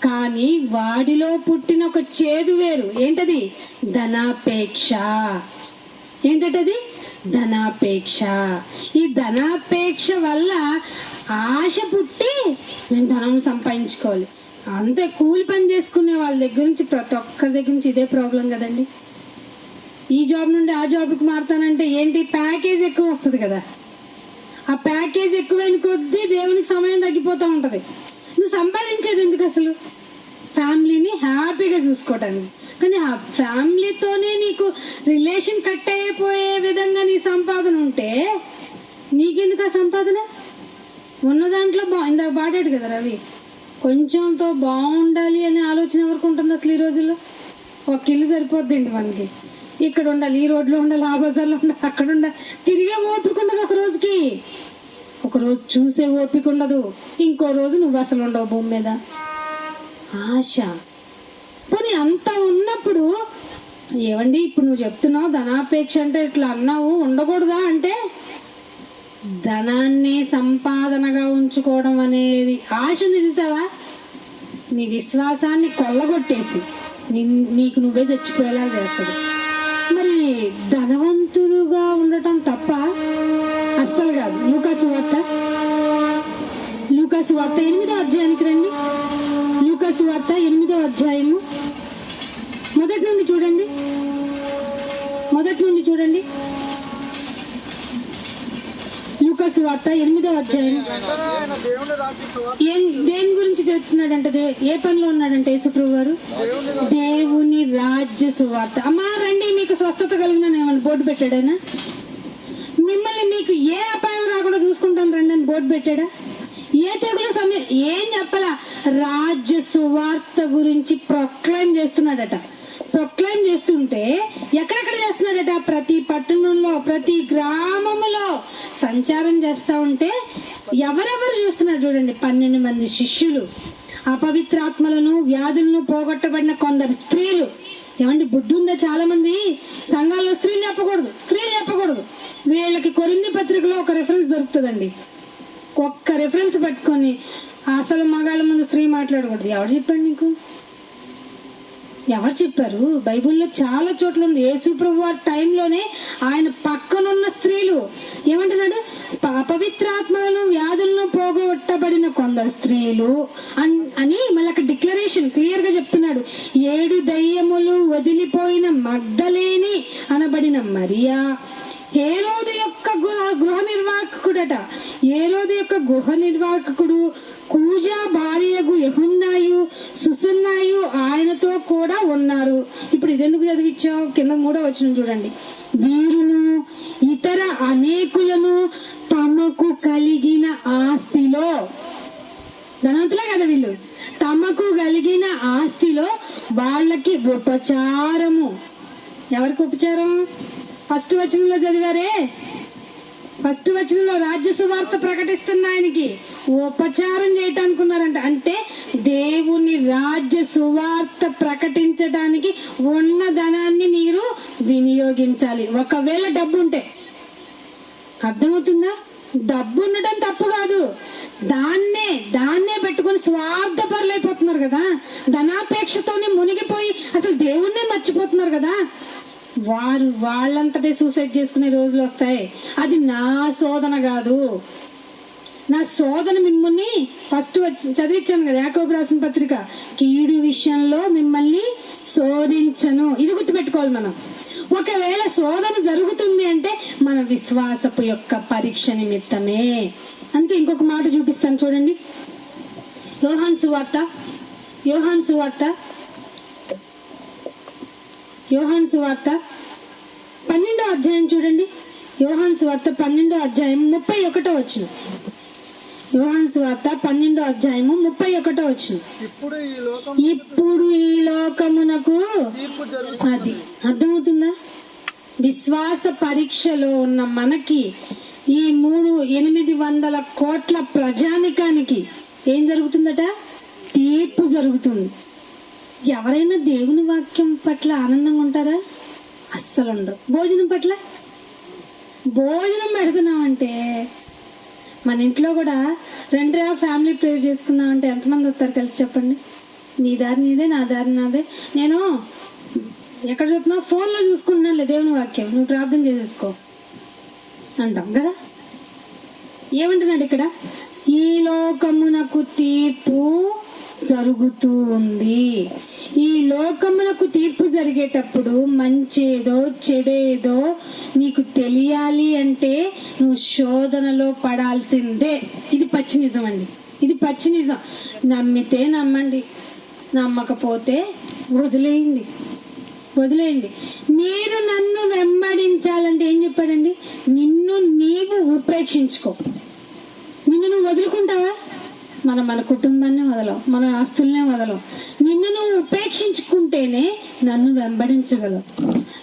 కానీ వాడిలో పుట్టిన ఒక చేదు వేరు. ఏంటది? ధనాపేక్ష. ఏంటది? ధనాపేక్ష. ఈ ధనాపేక్ష వల్ల ఆశ పుట్టి నేను ధనం సంపాదించుకోవాలి. అంతే, కూలి పని చేసుకునే వాళ్ళ దగ్గర నుంచి ప్రతి ఒక్కరి దగ్గర నుంచి ఇదే ప్రాబ్లం కదండి. ఈ జాబ్ నుండి ఆ జాబ్కి మారుతానంటే ఏంటి? ప్యాకేజ్ ఎక్కువ వస్తుంది కదా. ఆ ప్యాకేజ్ ఎక్కువైన కొద్దీ దేవునికి సమయం తగ్గిపోతూ ఉంటది. నువ్వు సంపాదించేది ఎందుకు అసలు? ఫ్యామిలీని హ్యాపీగా చూసుకోవటానికి. కానీ ఆ ఫ్యామిలీతోనే నీకు రిలేషన్ కట్ అయిపోయే విధంగా నీ సంపాదన ఉంటే నీకెందుకు ఆ సంపాదన? ఉన్న దాంట్లో ఇందాక పాడాడు కదా రవి, కొంచెంతో బాగుండాలి అనే ఆలోచన ఎవరికి ఉంటుంది అసలు ఈ రోజుల్లో? ఒక ఇల్లు సరిపోద్దండి మనకి. ఇక్కడ ఉండాలి, ఈ రోడ్లో ఉండాలి, ఆ బజార్లో ఉండాలి, అక్కడ ఉండాలి. తిరిగే ఓపిక ఉండదు ఒక రోజుకి. ఒక రోజు చూసే ఓపిక ఉండదు, ఇంకో రోజు నువ్వు అసలు ఉండవు భూమి మీద. ఆశ. పోనీ అంత ఉన్నప్పుడు ఏవండి ఇప్పుడు నువ్వు చెప్తున్నావు ధనాపేక్ష అంటే ఇట్లా అన్నావు, ఉండకూడదా అంటే ధనాన్ని సంపాదనగా ఉంచుకోవడం అనేది ఆశ ఉంది చూసావా, నీ విశ్వాసాన్ని కొల్లగొట్టేసి నీకు నువ్వే చచ్చిపోయేలా చేస్తుంది. మరి ధనవంతులుగా ఉండటం తప్ప? అస్సలు కాదు. లూకాసు వార్త 8వ అధ్యాయానికి రండి. లూకాసు వార్త 8వ అధ్యాయము మొదటి నుండి చూడండి. లూకాసు వార్త 8వ అధ్యాయం. దేని గురించి చెప్తున్నాడంటే, ఏ పనిలో ఉన్నాడంటే యేసుప్రభు గారు? దేవుని రాజ్య సువార్త. అమ్మా రండి మీకు స్వస్థత కలిగిన ఏమన్నా బోర్డు పెట్టాడైనా? మిమ్మల్ని మీకు ఏ అపాయం రాకుండా చూసుకుంటాను రండి అని బోర్డు పెట్టాడా? ఏ తెగులు సమయం ఏం చెప్పాలా? రాజ్య సువార్త గురించి ప్రొక్లైమ్ చేస్తున్నాడట. ప్రొక్లైమ్ చేస్తుంటే ఎక్కడెక్కడ చేస్తున్నాడట? ప్రతి పట్టణంలో, ప్రతి గ్రామంలో సంచారం చేస్తా ఉంటే ఎవరెవరు చూస్తున్నారు చూడండి. 12 మంది శిష్యులు, అపవిత్రాత్మలను, వ్యాధులను పోగొట్టబడిన కొందరు స్త్రీలు. ఏమండి బుద్ధి ఉందా? చాలా మంది సంఘాల్లో స్త్రీలు చెప్పకూడదు. వీళ్ళకి కొరింథీ పత్రికలో ఒక రెఫరెన్స్ దొరుకుతుందండి. ఒక్క రెఫరెన్స్ పట్టుకొని అసలు మగాళ్ళ ముందు స్త్రీ మాట్లాడకూడదు. ఎవరు చెప్పాడు నీకు? ఎవరు చెప్పారు? బైబిల్లో చాలా చోట్ల ఉంది. యేసుప్రభు వారి టైంలోనే ఆయన పక్కనున్న స్త్రీలు ఏమంటున్నాడు? అపవిత్రాత్మలను, వ్యాధులను పోగొట్టబడిన కొందరు స్త్రీలు అని మళ్ళీ అక్కడ డిక్లరేషన్ క్లియర్ గా చెప్తున్నాడు. 7 దయ్యములు వదిలిపోయిన మగ్దలేని అనబడిన మరియా, హేరోదు యొక్క గృహ నిర్వాహకుడు కూజా భార్యకు యెహున్నాయు, సుసన్నాయు ఆయనతో కూడా ఉన్నారు. ఇప్పుడు ఇదెందుకు చదివించావు? కింద 3వ వచనం చూడండి. వీరును ఇతర అనేకులను తమకు కలిగిన ఆస్తిలో, ధనవంతులే కదా వీళ్ళు, తమకు కలిగిన ఆస్తిలో వాళ్ళకి ఉపచారము. ఎవరికి ఉపచారం? ఫస్ట్ వచనంలో చదివారే. ఫస్ట్ వచనంలో రాజ్య సువార్త ప్రకటిస్తున్న ఆయనకి ఉపచారం చేయటానికి ఉన్నారంట. అంటే దేవుని రాజ్య సువార్త ప్రకటించడానికి ఉన్న ధనాన్ని మీరు వినియోగించాలి. ఒకవేళ డబ్బు ఉంటే, అర్థమవుతుందా? డబ్బు ఉండటం తప్పు కాదు, దాన్నే పెట్టుకొని స్వార్థపరులైపోతున్నారు కదా. ధనాపేక్షతోనే మునిగిపోయి అసలు దేవుణ్ణే మర్చిపోతున్నారు కదా. వాళ్ళంతటే సూసైడ్ చేసుకునే రోజులు వస్తాయి. అది నా శోధన కాదు. నా శోధన మిమ్మల్ని ఫస్ట్ చదివించాను కదా, యాకోబు రాసిన పత్రిక, కీడు విషయంలో మిమ్మల్ని శోధించను. ఇది గుర్తుపెట్టుకోవాలి మనం. ఒకవేళ శోధన జరుగుతుంది అంటే మన విశ్వాసపు యొక్క పరీక్ష నిమిత్తమే. అంతే. ఇంకొక మాట చూపిస్తాను చూడండి. యోహాను సువార్త 12వ అధ్యాయం చూడండి. యోహాను సువార్త 12వ అధ్యాయం 31వ వచనం. యోహాను సువార్త 12వ అధ్యాయము 31వ వచనం. ఇప్పుడు ఈ లోకమునకు, అది అర్థమవుతుందా? విశ్వాస పరీక్షలో ఉన్న మనకి, ఈ 800 కోట్ల ప్రజానికానికి ఏం జరుగుతుందట? తీర్పు జరుగుతుంది. ఎవరైనా దేవుని వాక్యం పట్ల ఆనందంగా ఉంటారా? అస్సలు ఉండరు. భోజనం పట్ల, భోజనం పెడుతున్నామంటే, మన ఇంట్లో కూడా రెండురా ఫ్యామిలీ ప్రేయర్ చేసుకుందామంటే ఎంతమంది వస్తారు కలిసి చెప్పండి? నీ దారి నీదే, నా దారి నాదే. నేను ఎక్కడ చూస్తున్నావు? ఫోన్లో చూసుకుంటున్నానులే దేవుని వాక్యం, నువ్వు ప్రార్థన చేసేసుకో అంటాం కదా. ఏమంటున్నాడు ఇక్కడ? ఈ లోకమునకు తీర్పు జరుగుతూ ఉంది. ఈ లోకమునకు తీర్పు జరిగేటప్పుడు మంచేదో చెడేదో నీకు తెలియాలి అంటే నువ్వు శోధనలో పడాల్సిందే. ఇది పచ్చి నిజం అండి, ఇది పచ్చి నిజం. నమ్మితే నమ్మండి, నమ్మకపోతే వదిలేయండి. మీరు నన్ను వెంబడించాలంటే ఏం చెప్పాడండి? నిన్ను నీవు ఉపేక్షించుకో. నిన్ను నువ్వు వదులుకుంటావా? మన కుటుంబాన్ని వదలవు, మన ఆస్తుల్నే వదలవు. నిన్ను నువ్వు ఉపేక్షించుకుంటేనే నన్ను వెంబడించగలవు.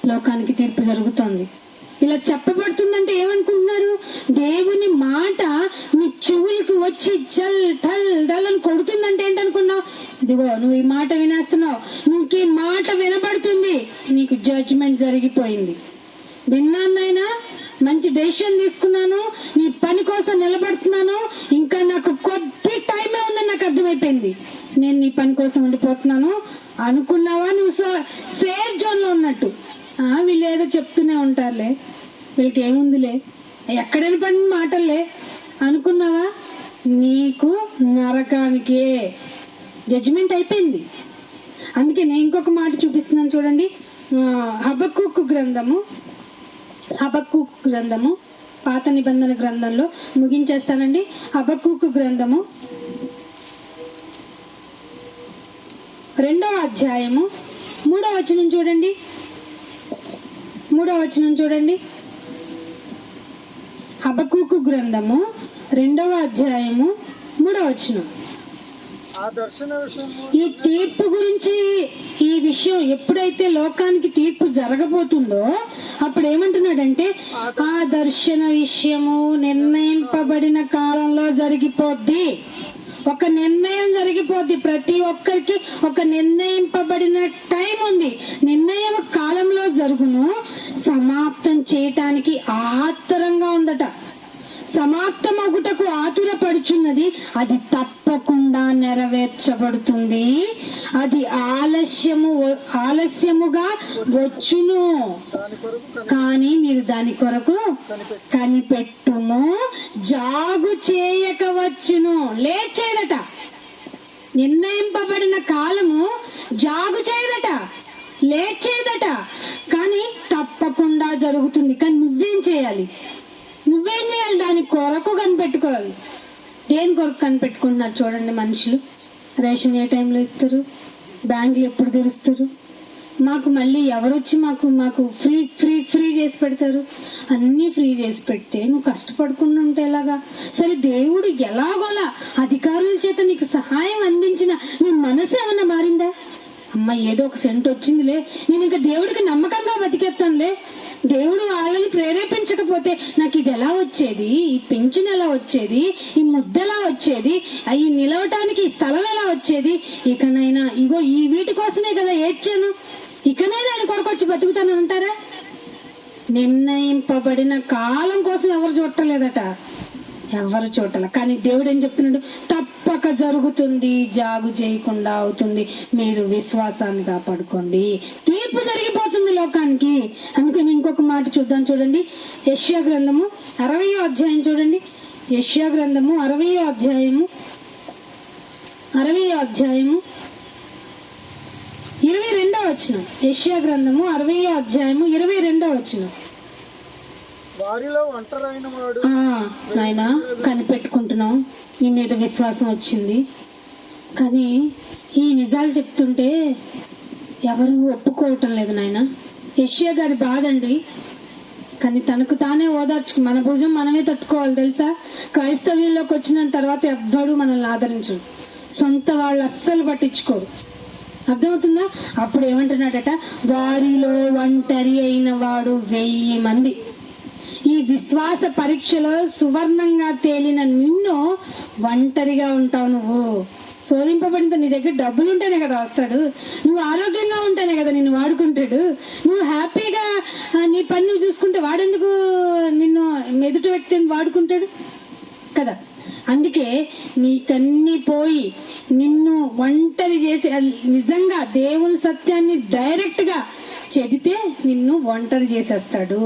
లోకానికి తీర్పు జరుగుతోంది. ఇలా చెప్పబడుతుందంటే ఏమనుకుంటున్నారు? దేవుని మాట మీ చెవులకు వచ్చి జల్ ఠల్ డల్ అని కొడుతుందంటే ఏంటనుకున్నావు? ఇదిగో నువ్వు ఈ మాట వినేస్తున్నావు, నీకు ఈ మాట వినబడుతుంది, నీకు జడ్జ్ న్యాయం జరిగిపోయింది. విన్నాను నాయనా, మంచి డెసిషన్ తీసుకున్నాను, నీ పని కోసం నిలబడుతున్నాను, ఇంకా నాకు కొద్ది టైమే ఉందని నాకు అర్థమైపోయింది, నేను నీ పని కోసం ఉండిపోతున్నాను అనుకున్నావా? నువ్వు సేఫ్ జోన్ లో ఉన్నట్టు. వీళ్ళు ఏదో చెప్తూనే ఉంటారులే, వీళ్ళకి ఏముందిలే, ఎక్కడైనా పని మాటలే అనుకున్నావా? నీకు నరకానికే జడ్జిమెంట్ అయిపోయింది. అందుకే నేను ఇంకొక మాట చూపిస్తున్నాను చూడండి. హబక్కూకు గ్రంథము పాత నిబంధన గ్రంథంలో ముగించేస్తానండి. హబక్కూకు గ్రంథము 2వ అధ్యాయము 3వ వచనం చూడండి. 3వ వచనం చూడండి. హబక్కూకు గ్రంథము 2వ అధ్యాయము 3వ వచనం. ఆ దర్శన విషయము, ఈ తీర్పు గురించి, ఈ విషయం ఎప్పుడైతే లోకానికి తీర్పు జరగబోతుందో అప్పుడు ఏమంటున్నాడంటే, ఆ దర్శన విషయము నిర్ణయింపబడిన కాలంలో జరిగిపోద్ది. ఒక నిర్ణయం జరిగిపోద్ది. ప్రతి ఒక్కరికి ఒక నిర్ణయింపబడిన టైం ఉంది. నిర్ణయం కాలంలో జరుగును. సమాప్తం చేయటానికి ఆతరంగా ఉందట. సమాప్తమగుటకు ఆతురపడుచున్నది, అది తప్పకుండా నెరవేర్చబడుతుంది. అది ఆలస్యముగా వచ్చును, కానీ మీరు దాని కొరకు కనిపెట్టుము, జాగు చేయక వచ్చును. లేట్ చేయదట. నిర్ణయింపబడిన కాలము జాగు చేయదట, లేట్ చేయదట, కానీ తప్పకుండా జరుగుతుంది. కానీ నువ్వేం చేయాలి? దాని కొరకు కనిపెట్టుకోవాలి. దేని కొరకు కనిపెట్టుకుంటున్నారు చూడండి మనుషులు. రేషన్ ఏ టైంలో ఇస్తారు, బ్యాంకులు ఎప్పుడు తెరుస్తారు, మాకు మళ్ళీ ఎవరు వచ్చి మాకు ఫ్రీ ఫ్రీ ఫ్రీ చేసి పెడతారు. అన్నీ ఫ్రీ చేసి పెడితే నువ్వు కష్టపడకుండా ఉంటే ఎలాగా? సరే, దేవుడు ఎలాగోలా అధికారుల చేత నీకు సహాయం అందించిన నీ మనసు ఏమన్నా మారిందా? అమ్మ, ఏదో ఒక సెంట్ వచ్చిందిలే, నేను ఇంకా దేవుడికి నమ్మకంగా బతికేస్తానులే, దేవుడు వాళ్ళని ప్రేరేపించకపోతే నాకు ఇది ఎలా వచ్చేది, ఈ పింఛన్ ఎలా వచ్చేది, ఈ ముద్ద ఎలా వచ్చేది, ఈ నిలవటానికి ఈ స్థలం ఎలా వచ్చేది, ఇకనైనా ఇగో ఈ వీటి కోసమే కదా ఏడ్చాను, ఇకనైనా ఆయన కొరకు వచ్చి బతుకుతానని అంటారా? నిర్ణయింపబడిన కాలం కోసం ఎవరు చూడలేదట, ఎవరు చూడాల. కానీ దేవుడు ఏం చెప్తున్నాడు? తప్పక జరుగుతుంది, జాగు చేయకుండా అవుతుంది, మీరు విశ్వాసాన్ని కాపాడుకోండి. తీర్పు జరిగిపోతుంది లోకానికి. అందుకని ఇంకొక మాట చూద్దాం చూడండి. యెషయా గ్రంథము 60వ అధ్యాయం చూడండి. యెషయా గ్రంథము 60వ అధ్యాయము 22వ వచనం. యెషయా గ్రంథము 60వ అధ్యాయము 22వ వచనం. వారిలో ఒంటరైన వాడు, నాయన కనిపెట్టుకుంటున్నాం, నీ మీద విశ్వాసం వచ్చింది, కానీ ఈ నిజాలు చెప్తుంటే ఎవరు ఒప్పుకోవటం లేదు నాయన. యెషయా గారి బాధ అండి. కానీ తనకు తానే ఓదార్చుకు, మన భుజం మనమే తట్టుకోవాలి తెలుసా. క్రైస్తవ్యంలోకి వచ్చిన తర్వాత ఎవ్వడు మనల్ని ఆదరించడు, సొంత వాళ్ళు అస్సలు పట్టించుకోరు. అర్థమవుతుందా? అప్పుడు ఏమంటున్నాడట, వారిలో ఒంటరి అయిన వాడు 1000 మంది. ఈ విశ్వాస పరీక్షలో సువర్ణంగా తేలిన నిన్ను ఒంటరిగా ఉంటావు. నువ్వు శోధింపబడిన, నీ దగ్గర డబ్బులు ఉంటేనే కదా వస్తాడు, నువ్వు ఆరోగ్యంగా ఉంటేనే కదా నిన్ను వాడుకుంటాడు, నువ్వు హ్యాపీగా నీ పని నువ్వు చూసుకుంటే వాడెందుకు నిన్ను ఎదుటి వ్యక్తిని వాడుకుంటాడు కదా. అందుకే నీకన్నీ పోయి నిన్ను ఒంటరి చేసి, నిజంగా దేవుని సత్యాన్ని డైరెక్ట్ గా చెబితే నిన్ను ఒంటరి చేసేస్తాడు.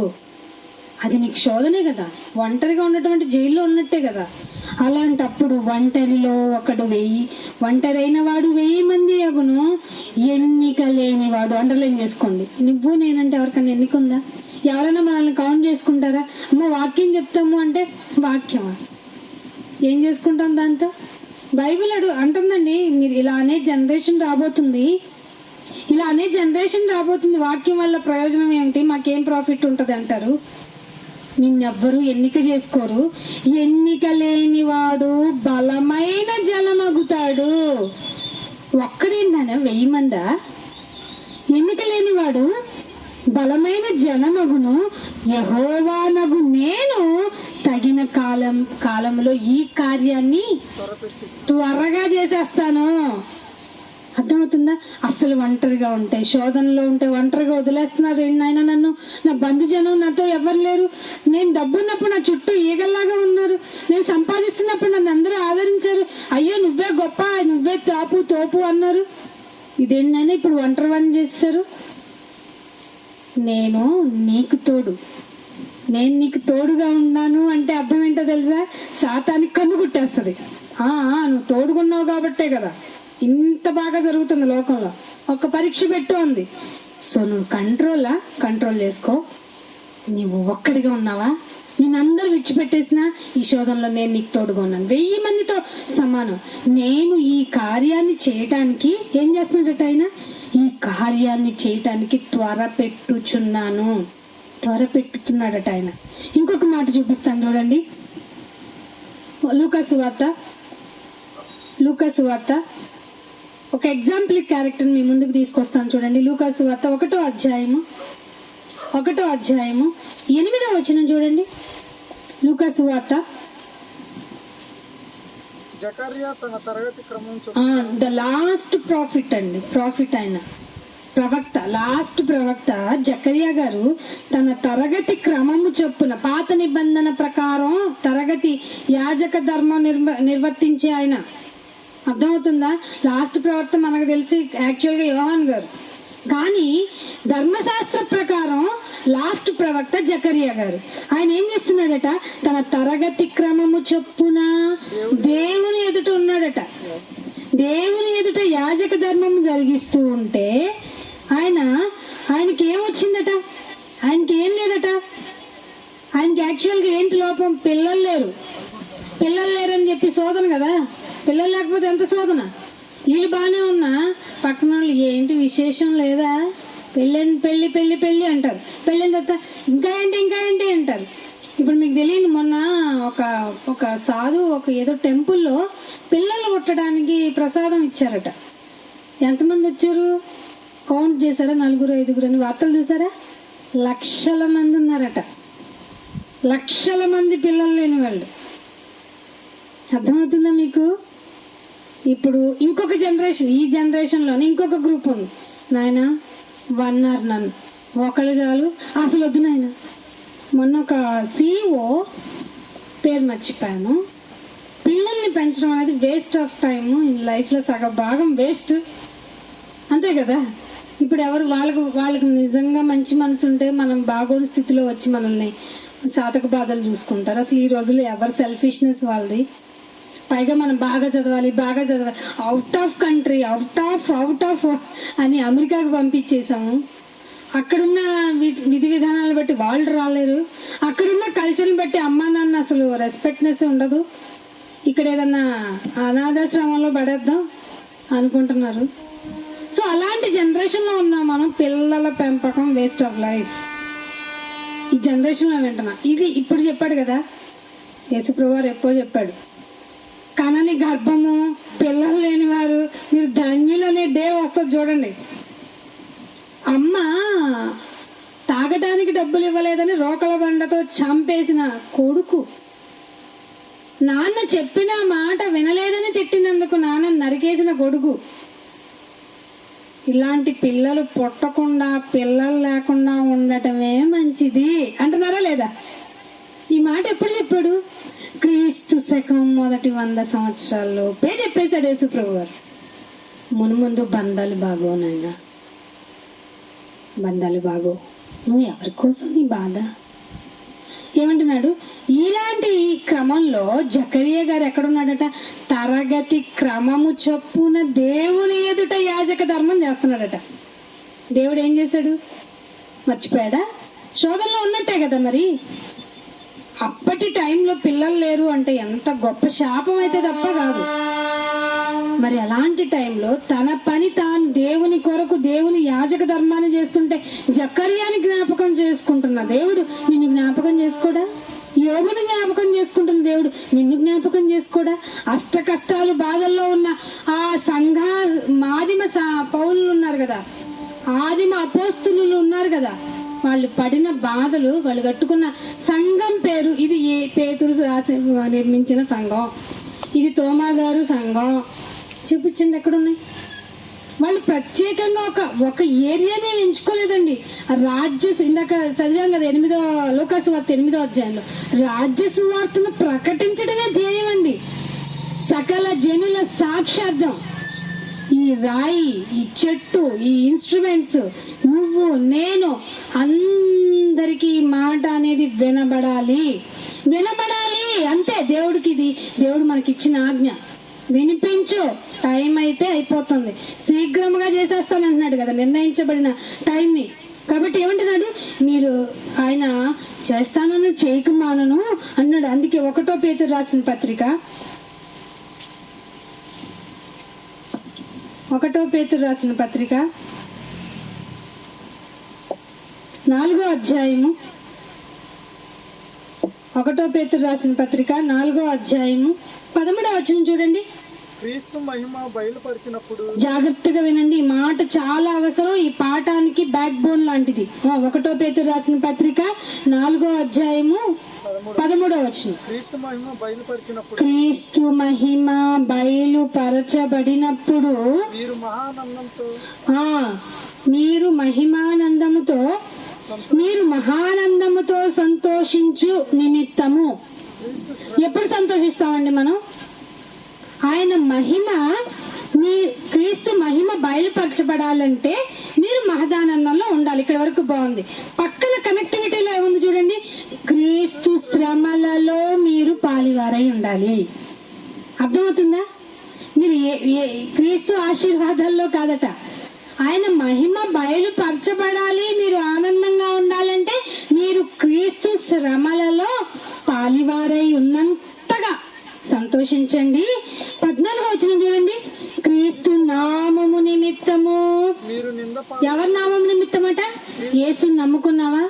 అది నీకు శోధనే కదా, ఒంటరిగా ఉన్నటువంటి జైల్లో ఉన్నట్టే కదా. అలాంటప్పుడు ఒంటరిలో ఒకడు 1000, ఒంటరైన వాడు 1000 మంది అగును, ఎన్నిక లేని వాడు. అండర్లైన్ చేసుకోండి. నువ్వు నేనంటే ఎవరికైనా ఎన్నిక ఉందా? ఎవరైనా మనల్ని కౌంట్ చేసుకుంటారా? అమ్మ వాక్యం చెప్తాము అంటే వాక్యమా? ఏం చేసుకుంటాం దాంతో? బైబిల్ అంటుందండి, మీరు ఇలా అనే జనరేషన్ రాబోతుంది, వాక్యం వల్ల ప్రయోజనం ఏమిటి, మాకేం ప్రాఫిట్ ఉంటుంది అంటారు. నిన్నెవ్వరూ ఎన్నిక చేసుకోరు. ఎన్నిక లేనివాడు బలమైన జలమగుతాడు. ఒక్కడేంటనే 1000 మందా? ఎన్నిక లేనివాడు బలమైన జలమగును, యెహోవానగు నేను తగిన కాలంలో ఈ కార్యాన్ని త్వరగా చేసేస్తాను. అర్థమవుతుందా? అసలు ఒంటరిగా ఉంటే, శోధనలో ఉంటే ఒంటరిగా వదిలేస్తున్నారు ఏంటి నాయన నన్ను, నా బంధుజనం నాతో ఎవరు లేరు, నేను డబ్బున్నప్పుడు నా చుట్టూ ఈగల్లాగా ఉన్నారు, నేను సంపాదిస్తున్నప్పుడు నన్ను అందరూ ఆదరించారు, అయ్యో నువ్వే గొప్ప, నువ్వే తోపు అన్నారు, ఇదేంటైనా ఇప్పుడు ఒంటరి పని చేస్తారు. నేను నీకు తోడుగా ఉన్నాను అంటే అర్థం ఏంటో తెలుసా? సాతానికి కన్ను కుట్టేస్తుంది. నువ్వు తోడుగున్నావు కాబట్టే కదా ఇంత బాగా జరుగుతుంది లోకంలో. ఒక పరీక్ష పెట్టు అంది. సో నువ్వు కంట్రోల్ చేసుకో. నువ్వు ఒక్కడిగా ఉన్నావా? నేను అందరూ విడిచిపెట్టేసిన ఈ శోధనలో నేను నీకు తోడుగా ఉన్నాను, 1000 మందితో సమానం. నేను ఈ కార్యాన్ని చేయటానికి ఏం చేస్తున్నాడట ఆయన? ఈ కార్యాన్ని చేయటానికి త్వరపెట్టుతున్నాడట ఆయన. ఇంకొక మాట చూపిస్తాను చూడండి. లూకాసు వార్త ఒక ఎగ్జాంపుల్ క్యారెక్టర్ మీ ముందుకు తీసుకొస్తాను చూడండి. లూకాసు వార్త 1వ అధ్యాయము 8వ వచనం చూడండి. లూకాసు వార్త జకర్యా తన తరగతి క్రమం ద లాస్ట్ ప్రాఫిట్ అండి, ఆయన లాస్ట్ ప్రవక్త జకర్యా గారు తన తరగతి క్రమము చొప్పున పాత నిబంధన ప్రకారం తరగతి యాజక ధర్మం నిర్వర్తించే ఆయన. అర్థమవుతుందా? లాస్ట్ ప్రవక్త మనకు తెలిసి యాక్చువల్గా యోహాన్ గారు, కానీ ధర్మశాస్త్ర ప్రకారం లాస్ట్ ప్రవక్త జకర్యా గారు. ఆయన ఏం చేస్తున్నాడట? తన తరగతి క్రమము చొప్పున దేవుని ఎదుట ఉన్నాడట. దేవుని ఎదుట యాజక ధర్మం జరిగిస్తూ ఉంటే ఆయనకి ఏమొచ్చిందట? ఆయనకి ఏం లేదట. ఆయనకి యాక్చువల్గా ఏంటి లోపం? పిల్లలు లేరని చెప్పి శోధన కదా. పిల్లలు లేకపోతే ఎంత శోధన. వీళ్ళు బాగానే ఉన్నా పక్కన వాళ్ళు ఏంటి విశేషం లేదా, పెళ్ళి అంటారు. పెళ్ళిన తర్వాత ఇంకా ఏంటి అంటారు. ఇప్పుడు మీకు తెలియదు, మొన్న ఒక సాధు ఏదో టెంపుల్లో పిల్లలు పుట్టడానికి ప్రసాదం ఇచ్చారట. ఎంతమంది వచ్చారు కౌంట్ చేశారా? 4, 5 అని వార్తలు చూసారా? లక్షల మంది ఉన్నారట. లక్షల మంది పిల్లలు లేని వాళ్ళు. అర్థమవుతుందా మీకు? ఇప్పుడు ఇంకొక జనరేషన్, ఈ జనరేషన్లోనే ఇంకొక గ్రూప్ ఉంది. నాయన 1 hour నన్ను ఒకళ్ళు చాలు, అసలు వద్దు నాయన. మొన్న ఒక CEO పేరు మర్చిపోయాను. పిల్లల్ని పెంచడం అనేది వేస్ట్ ఆఫ్ టైము. ఇన్ లైఫ్లో సగం భాగం వేస్ట్, అంతే కదా. ఇప్పుడు ఎవరు వాళ్ళకి నిజంగా మంచి మనసు ఉంటే మనం బాగోని స్థితిలో వచ్చి మనల్ని సాధక బాధలు చూసుకుంటారు. అసలు ఈ రోజుల్లో ఎవరు సెల్ఫిష్నెస్ వాళ్ళది. పైగా మనం బాగా చదవాలి, out of country, out of అని అమెరికాకు పంపించేసాము. అక్కడున్న విధి విధానాలు బట్టి వాళ్ళు రాలేరు. అక్కడున్న కల్చర్ని బట్టి అమ్మా నాన్న అసలు రెస్పెక్ట్నెస్ ఉండదు. ఇక్కడ ఏదన్నా అనాథాశ్రమంలో పడేద్దాం అనుకుంటున్నారు. సో అలాంటి జనరేషన్లో ఉన్నాం మనం. పిల్లల పెంపకం వేస్ట్ ఆఫ్ లైఫ్ ఈ జనరేషన్లో వింటున్నాం. ఇది ఇప్పుడు చెప్పాడు కదా యేసుప్రభు వారు, ఎప్పుడో చెప్పాడు, కనని గర్భము, పిల్లలు లేని వారు మీరు ధన్యులనే డే వస్తుంది చూడండి. అమ్మ తాగడానికి డబ్బులు ఇవ్వలేదని రోకల బండతో చంపేసిన కొడుకు, నాన్న చెప్పిన మాట వినలేదని తిట్టినందుకు నాన్న నరికేసిన కొడుకు. ఇలాంటి పిల్లలు పుట్టకుండా, పిల్లలు లేకుండా ఉండటమే మంచిది అంటున్నారా లేదా? ఈ మాట ఎప్పుడు చెప్పాడు? క్రీస్తు శకం మొదటి 100 సంవత్సరాల్లోపే చెప్పేశాడు యేసుప్రభు గారు. మున్ముందు బంధాలు బాగో నాయన, బంధాలు బాగో. నువ్వు ఎవరి కోసం నీ బాధ? ఏమంటున్నాడు? ఇలాంటి క్రమంలో జకరియా గారు ఎక్కడున్నాడట? తరగతి క్రమము చొప్పున దేవుని ఎదుట యాజక ధర్మం చేస్తున్నాడట. దేవుడు ఏం చేశాడు? మర్చిపోయాడా? శోధనలో ఉన్నట్టే కదా మరి. అప్పటి టైంలో పిల్లలు లేరు అంటే ఎంత గొప్ప శాపం అయితే తప్ప కాదు. మరి అలాంటి టైంలో తన పని తాను దేవుని కొరకు, దేవుని యాజక ధర్మాన్ని చేస్తుంటే జకర్యాని జ్ఞాపకం చేసుకుంటున్న దేవుడు నిన్ను జ్ఞాపకం చేసుకోడా? యోగుని జ్ఞాపకం చేసుకుంటున్న దేవుడు నిన్ను జ్ఞాపకం చేసుకోడా? అష్ట కష్టాలు బాధల్లో ఉన్న ఆ ఆదిమ పౌలులు ఉన్నారు కదా, ఆదిమ అపోస్తులు ఉన్నారు కదా, వాళ్ళు పడిన బాధలు, వాళ్ళు కట్టుకున్న సంఘం పేరు, ఇది పేతురు రాసి నిర్మించిన సంఘం, ఇది తోమా గారు సంఘం చూపించండి ఎక్కడున్నాయి. వాళ్ళు ప్రత్యేకంగా ఒక ఏరియానే ఎంచుకోలేదండి. ఇందాక చదివాం కదా 8వ లూకాసు వార్త 8వ అధ్యాయంలో రాజ్య సువార్తను ప్రకటించడమే ధ్యేయం అండి. సకల జనుల సాక్షార్థం. ఈ రాయి, ఈ చెట్టు, ఈ ఇన్స్ట్రుమెంట్స్, నువ్వు నేను అందరికీ ఈ మాట అనేది వినబడాలి అంతే. దేవుడు మనకి ఇచ్చిన ఆజ్ఞ. వినిపించు, టైం అయితే అయిపోతుంది, శీఘ్రముగా చేసేస్తానంటున్నాడు కదా నిర్ణయించబడిన టైంని. కాబట్టి ఏమంటున్నాడు, మీరు ఆయన చేస్తానని చేయకుమానను అన్నాడు. అందుకే 1 పేతురు రాసిన పత్రిక 4వ అధ్యాయము 1 పేతురు రాసిన పత్రిక 4వ అధ్యాయము 13వ వచనం చూడండి. క్రీస్తు మహిమ బయలుపరిచినప్పుడు, జాగ్రత్తగా వినండి, ఈ మాట చాలా అవసరం, ఈ పాఠానికి బ్యాక్ బోన్ లాంటిది. 1 పేతురు రాసిన పత్రిక 4వ అధ్యాయము 13వ వచనం. క్రీస్తు మహిమ బయలుపరచబడినప్పుడు మీరు మహానందముతో సంతోషించు నిమిత్తము. ఎప్పుడు సంతోషిస్తామండి మనం? ఆయన మహిమ, క్రీస్తు మహిమ బయలుపరచబడాలంటే మీరు మహదానందంలో ఉండాలి. ఇక్కడ వరకు బాగుంది. పక్కన కనెక్టివిటీలో ఏముంది చూడండి, క్రీస్తు శ్రమలలో మీరు పాలివారై ఉండాలి. అర్థమవుతుందా? మీరు క్రీస్తు ఆశీర్వాదాల్లో కాదట, ఆయన మహిమ బయలుపరచబడాలి, మీరు ఆనందంగా ఉండాలంటే మీరు క్రీస్తు శ్రమలలో పాలివారై ఉన్నంతగా సంతోషించండి. 14వ వచనం చూడండి, క్రీస్తు నామము నిమిత్తము. ఎవరి నామము నిమిత్తమట? యేసుని నమ్ముకున్నావా?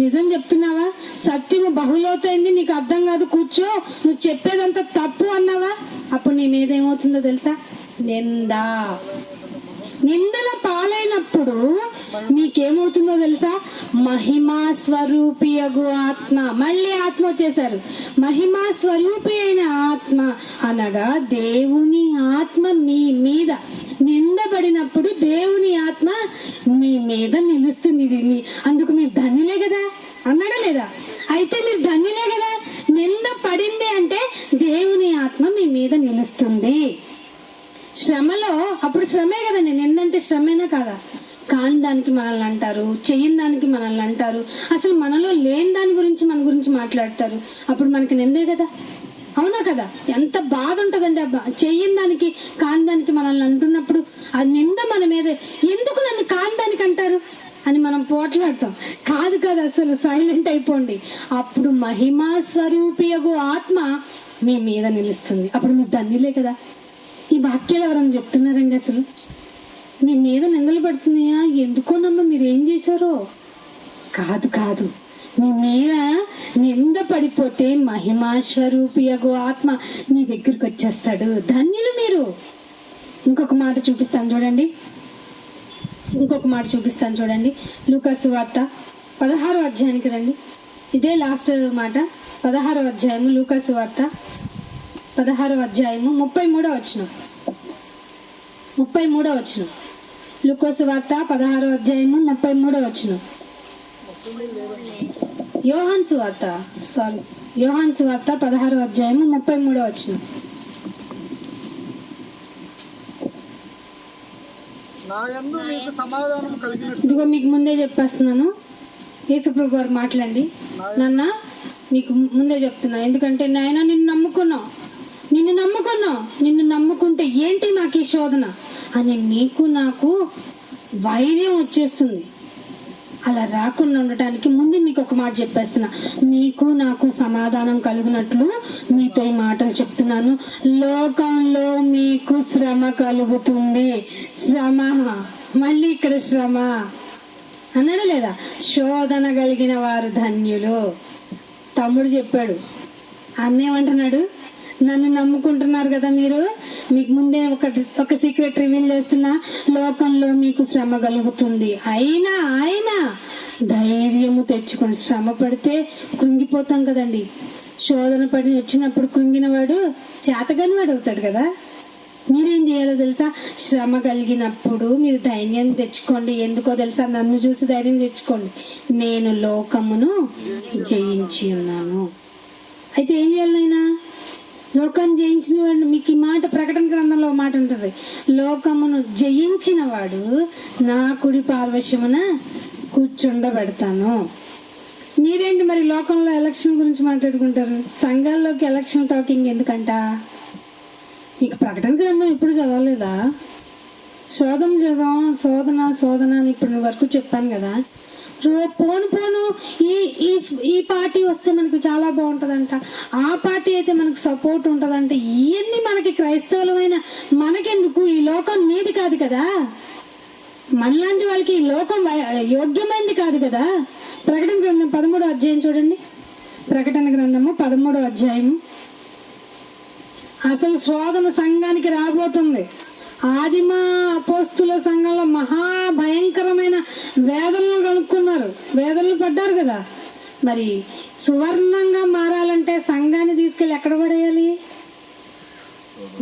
నిజం చెప్తున్నావా? సత్యము బహులోతైంది, నీకు అర్థం కాదు, కూర్చో, నువ్వు చెప్పేదంతా తప్పు అన్నావా? అప్పుడు నీ మీద ఏమవుతుందో తెలుసా? నిందల పాలైనప్పుడు మీకేమవుతుందో తెలుసా? మహిమా స్వరూపియగు ఆత్మ. మళ్ళీ ఆత్మ వచ్చేసారు. మహిమా స్వరూపి అయిన ఆత్మ అనగా దేవుని ఆత్మ మీ మీద నిందబడినప్పుడు దేవుని ఆత్మ మీ మీద నిలుస్తుంది. అందుకు మీరు ధన్యులే కదా అన్నాడా లేదా? అయితే మీరు ధన్యులే కదా. నింద పడింది అంటే దేవుని ఆత్మ మీ మీద నిలుస్తుంది. శ్రమలో అప్పుడు శ్రమే కదండి. నిందంటే శ్రమేనా కాదా? కాని దానికి మనల్ని అంటారు, చెయ్యని దానికి మనల్ని అంటారు, అసలు మనలో లేని దాని గురించి మన గురించి మాట్లాడతారు. అప్పుడు మనకి నిందే కదా, అవునా కదా? ఎంత బాధ ఉంటదండి. అబ్బా, చెయ్యని దానికి కాని దానికి మనల్ని అంటున్నప్పుడు ఆ నింద మన మీద, ఎందుకు నన్ను కాని దానికి అంటారు అని మనం పోట్లాడతాం. కాదు కదా, అసలు సైలెంట్ అయిపోండి. అప్పుడు మహిమా స్వరూపియగు ఆత్మ మీ మీద నిలుస్తుంది. అప్పుడు మీరు ధన్యులే కదా. ఈ వాక్యాలు ఎవరన్నా చెప్తున్నారండి? అసలు మీ మీద నిందలు పడుతున్నాయా? ఎందుకోనమ్మా, మీరు ఏం చేశారో? కాదు, మీ మీద నింద పడిపోతే మహిమా స్వరూపియగు ఆత్మ మీ దగ్గరికి వచ్చేస్తాడు. ధన్యులు మీరు. ఇంకొక మాట చూపిస్తాను చూడండి. లూకాసు వార్త 16వ అధ్యాయానికి రండి. ఇదే లాస్ట్ మాట. 16వ అధ్యాయము లూకాసు వార్త 16వ అధ్యాయము 33వ వచనం. లూకాసు వార్త 16వ అధ్యాయము 33వ వచనం. యోహాను సువార్త 16వ అధ్యాయము 33వ వచనం. ఇదిగో మీకు ముందే చెప్పేస్తున్నాను. యేసుప్రభు గారు మాట్లాడండి. నాన్న మీకు ముందే చెప్తున్నా, ఎందుకంటే నాయన నిన్ను నమ్ముకుంటే ఏంటి మాకు ఈ శోధన అని నీకు నాకు వైర్యం వచ్చేస్తుంది. అలా రాకుండా ఉండటానికి ముందు మీకు ఒక మాట చెప్పేస్తున్నా, మీకు నాకు సమాధానం కలుగునట్లు మీతో ఈ మాటలు చెప్తున్నాను. లోకంలో మీకు శ్రమ కలుగుతుంది. శ్రమ, మళ్ళీ ఇక్కడ శ్రమ అన్నాడు లేదా? శోధన కలిగిన వారు ధన్యులు. తమ్ముడు చెప్పాడు. అన్నేమంటున్నాడు? నన్ను నమ్ముకుంటున్నారు కదా మీరు, మీకు ముందే ఒక సీక్రెట్ రివీల్ చేస్తున్నా, లోకంలో మీకు శ్రమ కలుగుతుంది. అయినా ధైర్యము తెచ్చుకొని. శ్రమ పడితే కృంగిపోతాం కదండి. శోధన పడి వచ్చినప్పుడు కృంగిన వాడు చేతగాని వాడు అవుతాడు కదా. మీరేం చేయాలో తెలుసా? శ్రమ కలిగినప్పుడు మీరు ధైర్యం తెచ్చుకోండి. ఎందుకో తెలుసా? నన్ను చూసి ధైర్యం తెచ్చుకోండి. నేను లోకమును జయించి ఉన్నాను. అయితే ఏం చేయాలి నాయనా? లోకాన్ని జయించిన వాడు, మీకు ఈ మాట ప్రకటన గ్రంథంలో మాట ఉంటుంది, లోకమును జయించిన వాడు నా కుడి పార్వశ్యమున కూర్చుండబెడతాను. మీరేంటి మరి లోకంలో ఎలక్షన్ గురించి మాట్లాడుకుంటారు? సంఘాల్లోకి ఎలక్షన్ టాకింగ్ ఎందుకంట? మీకు ప్రకటన గ్రంథం ఇప్పుడు చదవలేదా? శోధన అని ఇప్పటి వరకు చెప్పాను కదా. పోను ఈ పార్టీ వస్తే మనకు చాలా బాగుంటుందంట, ఆ పార్టీ అయితే మనకు సపోర్ట్ ఉంటుందంట. ఇవన్నీ మనకి క్రైస్తవులమైన మనకెందుకు? ఈ లోకం నీది కాదు కదా, మనలాంటి వాళ్ళకి ఈ లోకం యోగ్యమైనది కాదు కదా. ప్రకటన గ్రంథం 13వ అధ్యాయం చూడండి. ప్రకటన గ్రంథము 13వ అధ్యాయము. అసలు శోధన సంఘానికి రాబోతుంది. ఆదిమ అపోస్తుల సంఘంలో మహాభయంకరమైన వేదనలు కనుక్కున్నారు, వేదనలు పడ్డారు కదా. మరి సువర్ణంగా మారాలంటే సంఘాన్ని తీసుకెళ్ళి ఎక్కడ పడేయాలి?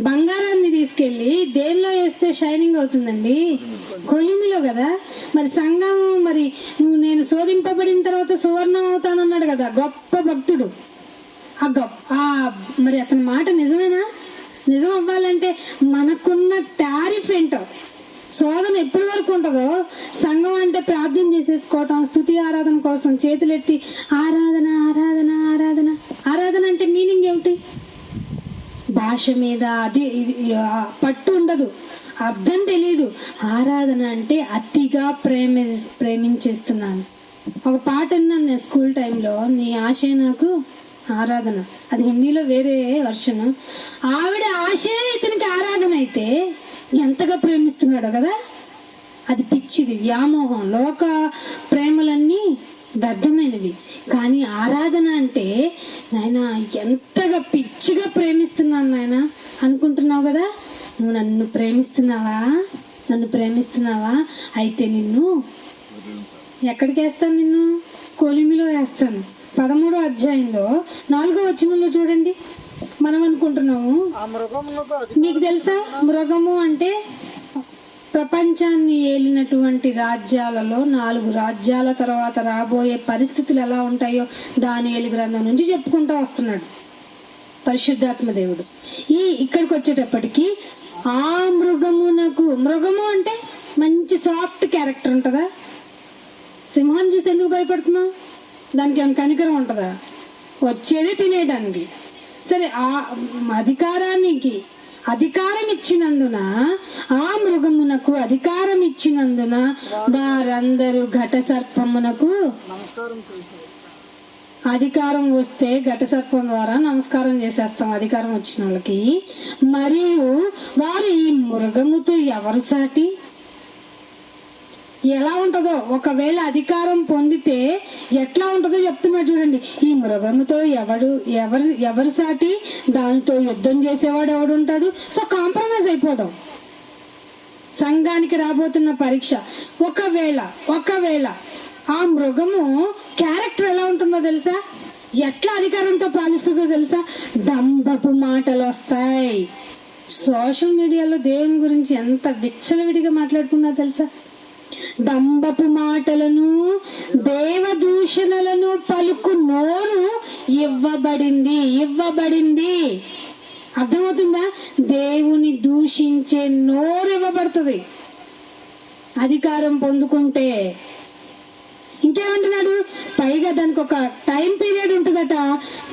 బంగారాన్ని తీసుకెళ్ళి దేనిలో వేస్తే షైనింగ్ అవుతుందండి? కొలిమిలో కదా. మరి సంఘం, మరి నేను శోధింపబడిన తర్వాత సువర్ణం అవుతానన్నాడు కదా గొప్ప భక్తుడు. మరి అతని మాట నిజమేనా? నిజం అవ్వాలంటే మనకున్న టారిఫ్ ఏంటో, శోధన ఎప్పటి వరకు ఉంటుందో, సంఘం అంటే ప్రార్థన చేసేసుకోవటం, స్తుతి ఆరాధన కోసం చేతులెత్తి ఆరాధన ఆరాధన ఆరాధన. ఆరాధన అంటే మీనింగ్ ఏమిటి? భాష మీద అది పట్టు ఉండదు, అర్థం తెలియదు. ఆరాధన అంటే అతిగా ప్రేమించేస్తున్నాను. ఒక పాట విన్నాను నేను స్కూల్ టైంలో, నీ ఆశే నాకు ఆరాధన. అది హిందీలో వేరే వర్షన్. ఆవిడ ఆశే ఇతనికి ఆరాధన అయితే ఎంతగా ప్రేమిస్తున్నాడో కదా. అది పిచ్చిది, వ్యామోహం. లోక ప్రేమలన్నీ వ్యర్థమైనవి. కానీ ఆరాధన అంటే నాయన ఎంతగా పిచ్చిగా ప్రేమిస్తున్నాను నాయన అనుకుంటున్నావు కదా. నువ్వు నన్ను ప్రేమిస్తున్నావా? అయితే నిన్ను ఎక్కడికి వేస్తాను? నిన్ను కొలిమిలో వేస్తాను. 13వ అధ్యాయంలో 4వ వచనంలో చూడండి. మనం అనుకుంటున్నాము, మీకు తెలుసా మృగము అంటే ప్రపంచాన్ని ఏలినటువంటి రాజ్యాలలో 4 రాజ్యాల తర్వాత రాబోయే పరిస్థితులు ఎలా ఉంటాయో దానియేలు గ్రంథం నుంచి చెప్పుకుంటూ వస్తున్నాడు పరిశుద్ధాత్మ దేవుడు. ఇక్కడికి వచ్చేటప్పటికి ఆ మృగము అంటే మంచి సాఫ్ట్ క్యారెక్టర్ ఉంటుందా? సింహాన్ని చూసి ఎందుకు భయపడుతున్నావు? దానికి ఏమైనా కనికరం ఉంటుందా? వచ్చేది తినేయడానికి. సరే, ఆ అధికారం ఇచ్చినందున, ఆ మృగమునకు అధికారం ఇచ్చినందున వారందరూ ఘట సర్పమునకు అధికారం వస్తే ఘట సర్పం ద్వారా నమస్కారం చేసేస్తాం అధికారం వచ్చిన వాళ్ళకి. మరియు వారు ఈ మృగముతో ఎవరు సాటి? ఎలా ఉంటుందో, ఒకవేళ అధికారం పొందితే ఎట్లా ఉంటుందో చెప్తున్నా చూడండి. ఈ మృగముతో ఎవరు సాటి? దానితో యుద్ధం చేసేవాడు ఎవడుంటాడు? సో కాంప్రమైజ్ అయిపోదాం. సంఘానికి రాబోతున్న పరీక్ష, ఒకవేళ ఆ మృగము క్యారెక్టర్ ఎలా ఉంటుందో తెలుసా? ఎట్లా అధికారంతో పాలిస్తుందో తెలుసా? డంబపు మాటలు వస్తాయి. సోషల్ మీడియాలో దేవుని గురించి ఎంత విచ్చలవిడిగా మాట్లాడుకున్నారో తెలుసా? డంబపు మాటలను, దేవదూషణలను పలుకు నోరు ఇవ్వబడింది. అర్థమవుతుందా? దేవుని దూషించే నోరు ఇవ్వబడుతుంది అధికారం పొందుకుంటే. ఇంకేమంటున్నాడు? పైగా దానికి ఒక టైం పీరియడ్ ఉంటుందట.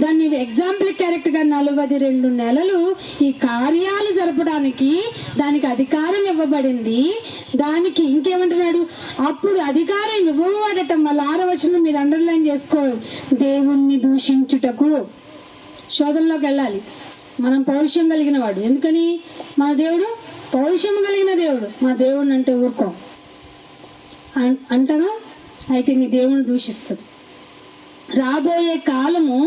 దాన్ని ఎగ్జాంపుల్ కరెక్ట్ గా 42 నెలలు ఈ కార్యాలు జరపడానికి దానికి అధికారం ఇవ్వబడింది. దానికి ఇంకేమంటున్నాడు? అప్పుడు అధికారం ఇవ్వబడట. మళ్ళీ 6వ వచనం మీరు అండర్లైన్ చేసుకోవాలి. దేవుణ్ణి దూషించుటకు. శోధనలోకి వెళ్ళాలి. మనం పౌరుషం కలిగిన వాడు. ఎందుకని? మన దేవుడు పౌరుషం కలిగిన దేవుడు. మా దేవుడిని అంటే ఊరుకోం అంటావా? అయితే నీ దేవుని దూషిస్తుంది. రాబోయే కాలము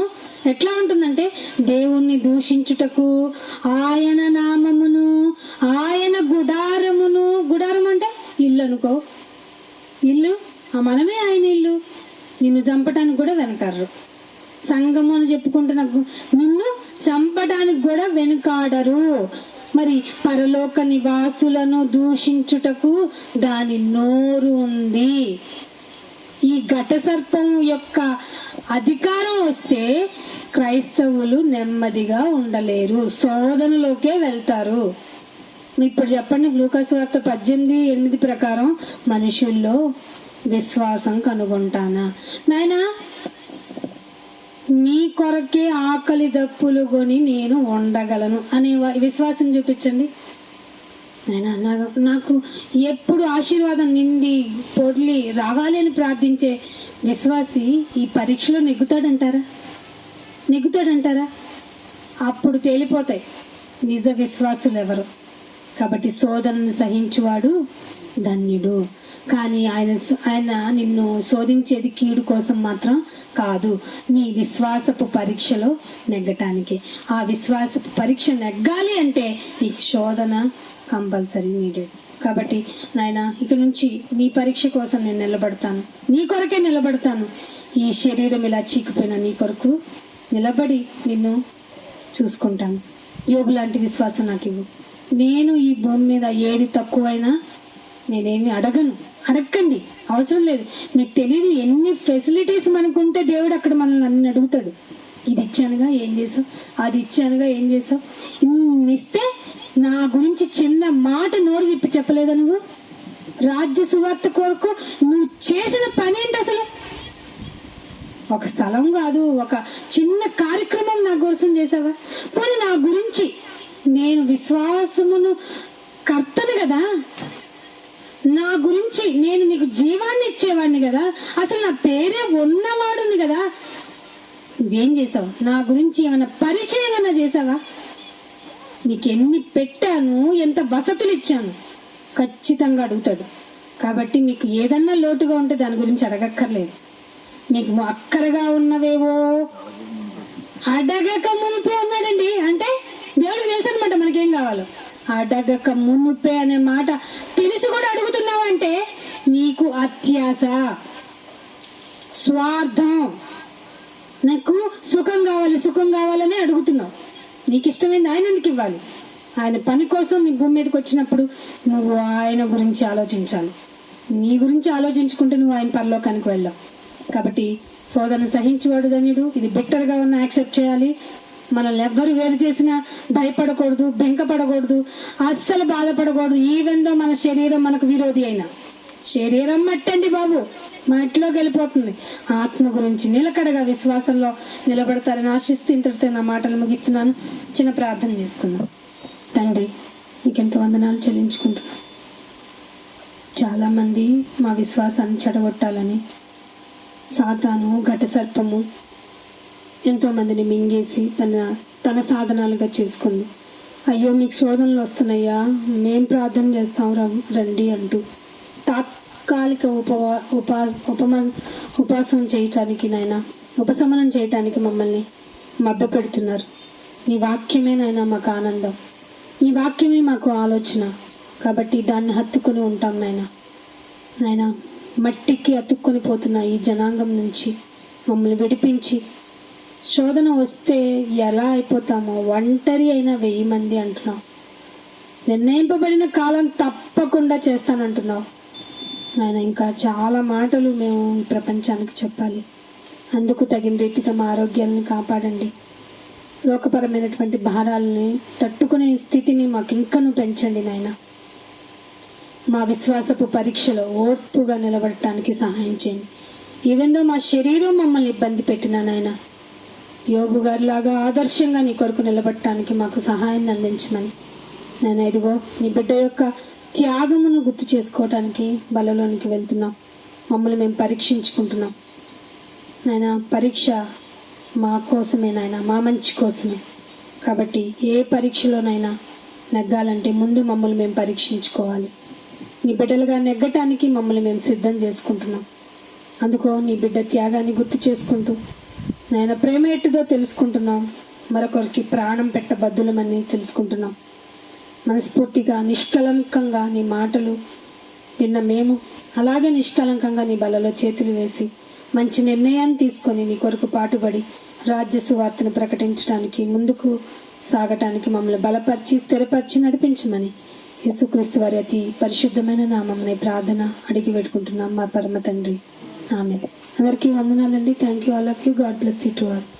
ఎట్లా ఉంటుందంటే, దేవుణ్ణి దూషించుటకు ఆయన నామమును, ఆయన గుడారమును. గుడారం అంటే ఇల్లు అనుకో. ఇల్లు మనమే ఆయన ఇల్లు. నిన్ను చంపటానికి కూడా వెనకాడరు. సంఘము అని చెప్పుకుంటున్న నిన్ను చంపడానికి కూడా వెనుకాడరు. మరి పరలోక నివాసులను దూషించుటకు దాని నోరు ఉంది. ఈ ఘట సర్పం యొక్క అధికారం వస్తే క్రైస్తవులు నెమ్మదిగా ఉండలేరు, శోధనలోకే వెళ్తారు. ఇప్పుడు చెప్పండి, లూకాసు వార్త 18:8 ప్రకారం మనుషుల్లో విశ్వాసం కనుగొంటానా? నాయనా, నీ కొరకే ఆకలి దప్పులు కొని నేను ఉండగలను అనే విశ్వాసం చూపించండి. నాయనా, నాకు ఎప్పుడు ఆశీర్వాదం నిండి పొర్లి రావాలి అని ప్రార్థించే విశ్వాసి ఈ పరీక్షలో నెగ్గుతాడంటారా? అప్పుడు తేలిపోతాయి నిజ విశ్వాసులు ఎవరు. కాబట్టి శోధనను సహించువాడు ధన్యుడు. కానీ ఆయన నిన్ను శోధించేది కీడు కోసం మాత్రం కాదు, నీ విశ్వాసపు పరీక్షలో నెగ్గటానికి. ఆ విశ్వాసపు పరీక్ష నెగ్గాలి అంటే నీకు శోధన కంపల్సరీ నీడెడ్. కాబట్టి నాయన, ఇక నుంచి నీ పరీక్ష కోసం నేను నిలబడతాను, నీ కొరకే నిలబడతాను. ఈ శరీరం ఇలా చీకిపోయినా నీ కొరకు నిలబడి నిన్ను చూసుకుంటాను. యోబు లాంటి విశ్వాసం నాకు ఇవ్వు. నేను ఈ భూమి మీద ఏది తక్కువైనా నేనేమి అడగండి, అవసరం లేదు. మీకు తెలియదు ఎన్ని ఫెసిలిటీస్ మనకు ఉంటే దేవుడు అక్కడ మనల్ని అన్ని అడుగుతాడు. ఇది ఇచ్చానుగా ఏం చేసావు, అది ఇచ్చానుగా ఏం చేసావు. ఇన్ని ఇస్తే నా గురించి చిన్న మాట నోరు విప్పి చెప్పలేదా నువ్వు? రాజ్య సువార్త కొరకు నువ్వు చేసిన పని ఏంటి అసలు? ఒక స్థలం కాదు, ఒక చిన్న కార్యక్రమం నా కోసం చేసావా? పోనీ నా గురించి, నేను విశ్వాసమును కర్తను కదా, నా గురించి నేను నీకు జీవాన్ని ఇచ్చేవాడిని కదా, అసలు నా పేరే ఉన్నవాడుని కదా, నువ్వేం చేసావు? నా గురించి ఏమైనా పరిచయం ఏమైనా చేసావా? నీకు ఎన్ని పెట్టాను, ఎంత వసతులు ఇచ్చాను, ఖచ్చితంగా అడుగుతాడు. కాబట్టి మీకు ఏదన్నా లోటుగా ఉంటే దాని గురించి అడగక్కర్లేదు. మీకు అక్కరగా ఉన్నవేవో అడగక మునిపే ఉన్నాడండి. అంటే దేవుడు తెలుసు అనమాట మనకేం కావాలో. అడగక మునుపే అనే మాట తెలిసి కూడా అడుగుతున్నావంటే నీకు అత్యాస, స్వార్థం. నాకు సుఖం కావాలని అడుగుతున్నావు. నీకు ఇష్టమైంది ఆయన ఎందుకు ఇవ్వాలి? ఆయన పని కోసం నీ భూమి మీదకి వచ్చినప్పుడు నువ్వు ఆయన గురించి ఆలోచించాలి. నీ గురించి ఆలోచించుకుంటే నువ్వు ఆయన పరలోకానికి వెళ్ళావు. కాబట్టి శోధన సహించేవాడు ధన్యుడు. ఇది బెటర్గా ఉన్న యాక్సెప్ట్ చేయాలి. మనల్ని ఎవ్వరు వేరు చేసినా భయపడకూడదు, బెంకపడకూడదు, అస్సలు బాధపడకూడదు. ఈవెందో మన శరీరం మనకు విరోధి అయినా, శరీరం మట్టండి బాబు, మట్టిలోకి వెళ్ళిపోతుంది. ఆత్మ గురించి నిలకడగా విశ్వాసంలో నిలబడతారని ఆశిస్తూ ఇంతటితో నా మాటలు ముగిస్తున్నాను. చిన్న ప్రార్థన చేసుకుందాం. తండ్రి, నీకెంత వందనాలు చెల్లించుకుంటున్నాను. చాలా మంది మా విశ్వాసాన్ని చెడగొట్టాలని సాతాను, ఘట సర్పము ఎంతో మందిని మింగేసి తన సాధనాలుగా చేసుకుంది. అయ్యో మీకు శోధనలు వస్తున్నాయా, మేం ప్రార్థన చేస్తాం రండి అంటూ తాత్కాలిక ఉపాసన చేయటానికి నాయనా, ఉపశమనం చేయటానికి మమ్మల్ని మభ్య పెడుతున్నారు. నీ వాక్యమే నాయనా మాకు ఆనందం, నీ వాక్యమే మాకు ఆలోచన. కాబట్టి దాన్ని హత్తుకొని ఉంటాం నాయనా. మట్టికి అతుక్కొని పోతున్న ఈ జనాంగం నుంచి మమ్మల్ని విడిపించి, శోధన వస్తే ఎలా అయిపోతామో, ఒంటరి అయినా 1000 మంది అంటున్నావు, నిర్ణయింపబడిన కాలం తప్పకుండా చేస్తానంటున్నావు నాయన. ఇంకా చాలా మాటలు మేము ఈ ప్రపంచానికి చెప్పాలి. అందుకు తగిన రీతిగా మా ఆరోగ్యాలను కాపాడండి. లోకపరమైనటువంటి భారాలని తట్టుకునే స్థితిని మాకు ఇంకనూ పెంచండి నాయన. మా విశ్వాసపు పరీక్షలో ఓర్పుగా నిలబడటానికి సహాయం చేయండి. ఈవెందో మా శరీరం మమ్మల్ని ఇబ్బంది పెట్టినా నాయన, యోబు గారిలాగా ఆదర్శంగా నీ కొరకు నిలబడటానికి మాకు సహాయాన్ని అందించమని నేను ఇదిగో నీ బిడ్డ యొక్క త్యాగమును గుర్తు చేసుకోవటానికి బలలోనికి వెళ్తున్నాం. మమ్మల్ని మేము పరీక్షించుకుంటున్నాం నాయన. పరీక్ష మా కోసమే నాయన, మా మంచి కోసమే. కాబట్టి ఏ పరీక్షలోనైనా నెగ్గాలంటే ముందు మమ్మల్ని మేము పరీక్షించుకోవాలి. నీ బిడ్డలుగా నెగ్గటానికి మమ్మల్ని మేము సిద్ధం చేసుకుంటున్నాం. అందుకో నీ బిడ్డ త్యాగాన్ని గుర్తు చేసుకుంటూ నాయన, ప్రేమ ఎట్టుదో తెలుసుకుంటున్నాం. మరొకరికి ప్రాణం పెట్టబద్దులమని తెలుసుకుంటున్నాం. మనస్ఫూర్తిగా నిష్కలంకంగా నీ మాటలు విన్న మేము అలాగే నిష్కలంకంగా నీ బలలో చేతులు వేసి మంచి నిర్ణయాన్ని తీసుకొని నీ కొరకు పాటుపడి రాజ్య సువార్తను ప్రకటించడానికి ముందుకు సాగటానికి మమ్మల్ని బలపరిచి స్థిరపరిచి నడిపించమని యేసుక్రీస్తు వారి అతి పరిశుద్ధమైన నామమున ఈ ప్రార్థన అడిగి పెట్టుకుంటున్నాం మా పరమ తండ్రి. ఆమేన్. అందరికీ వందనాలండి. Thank you all of you. God bless you to all.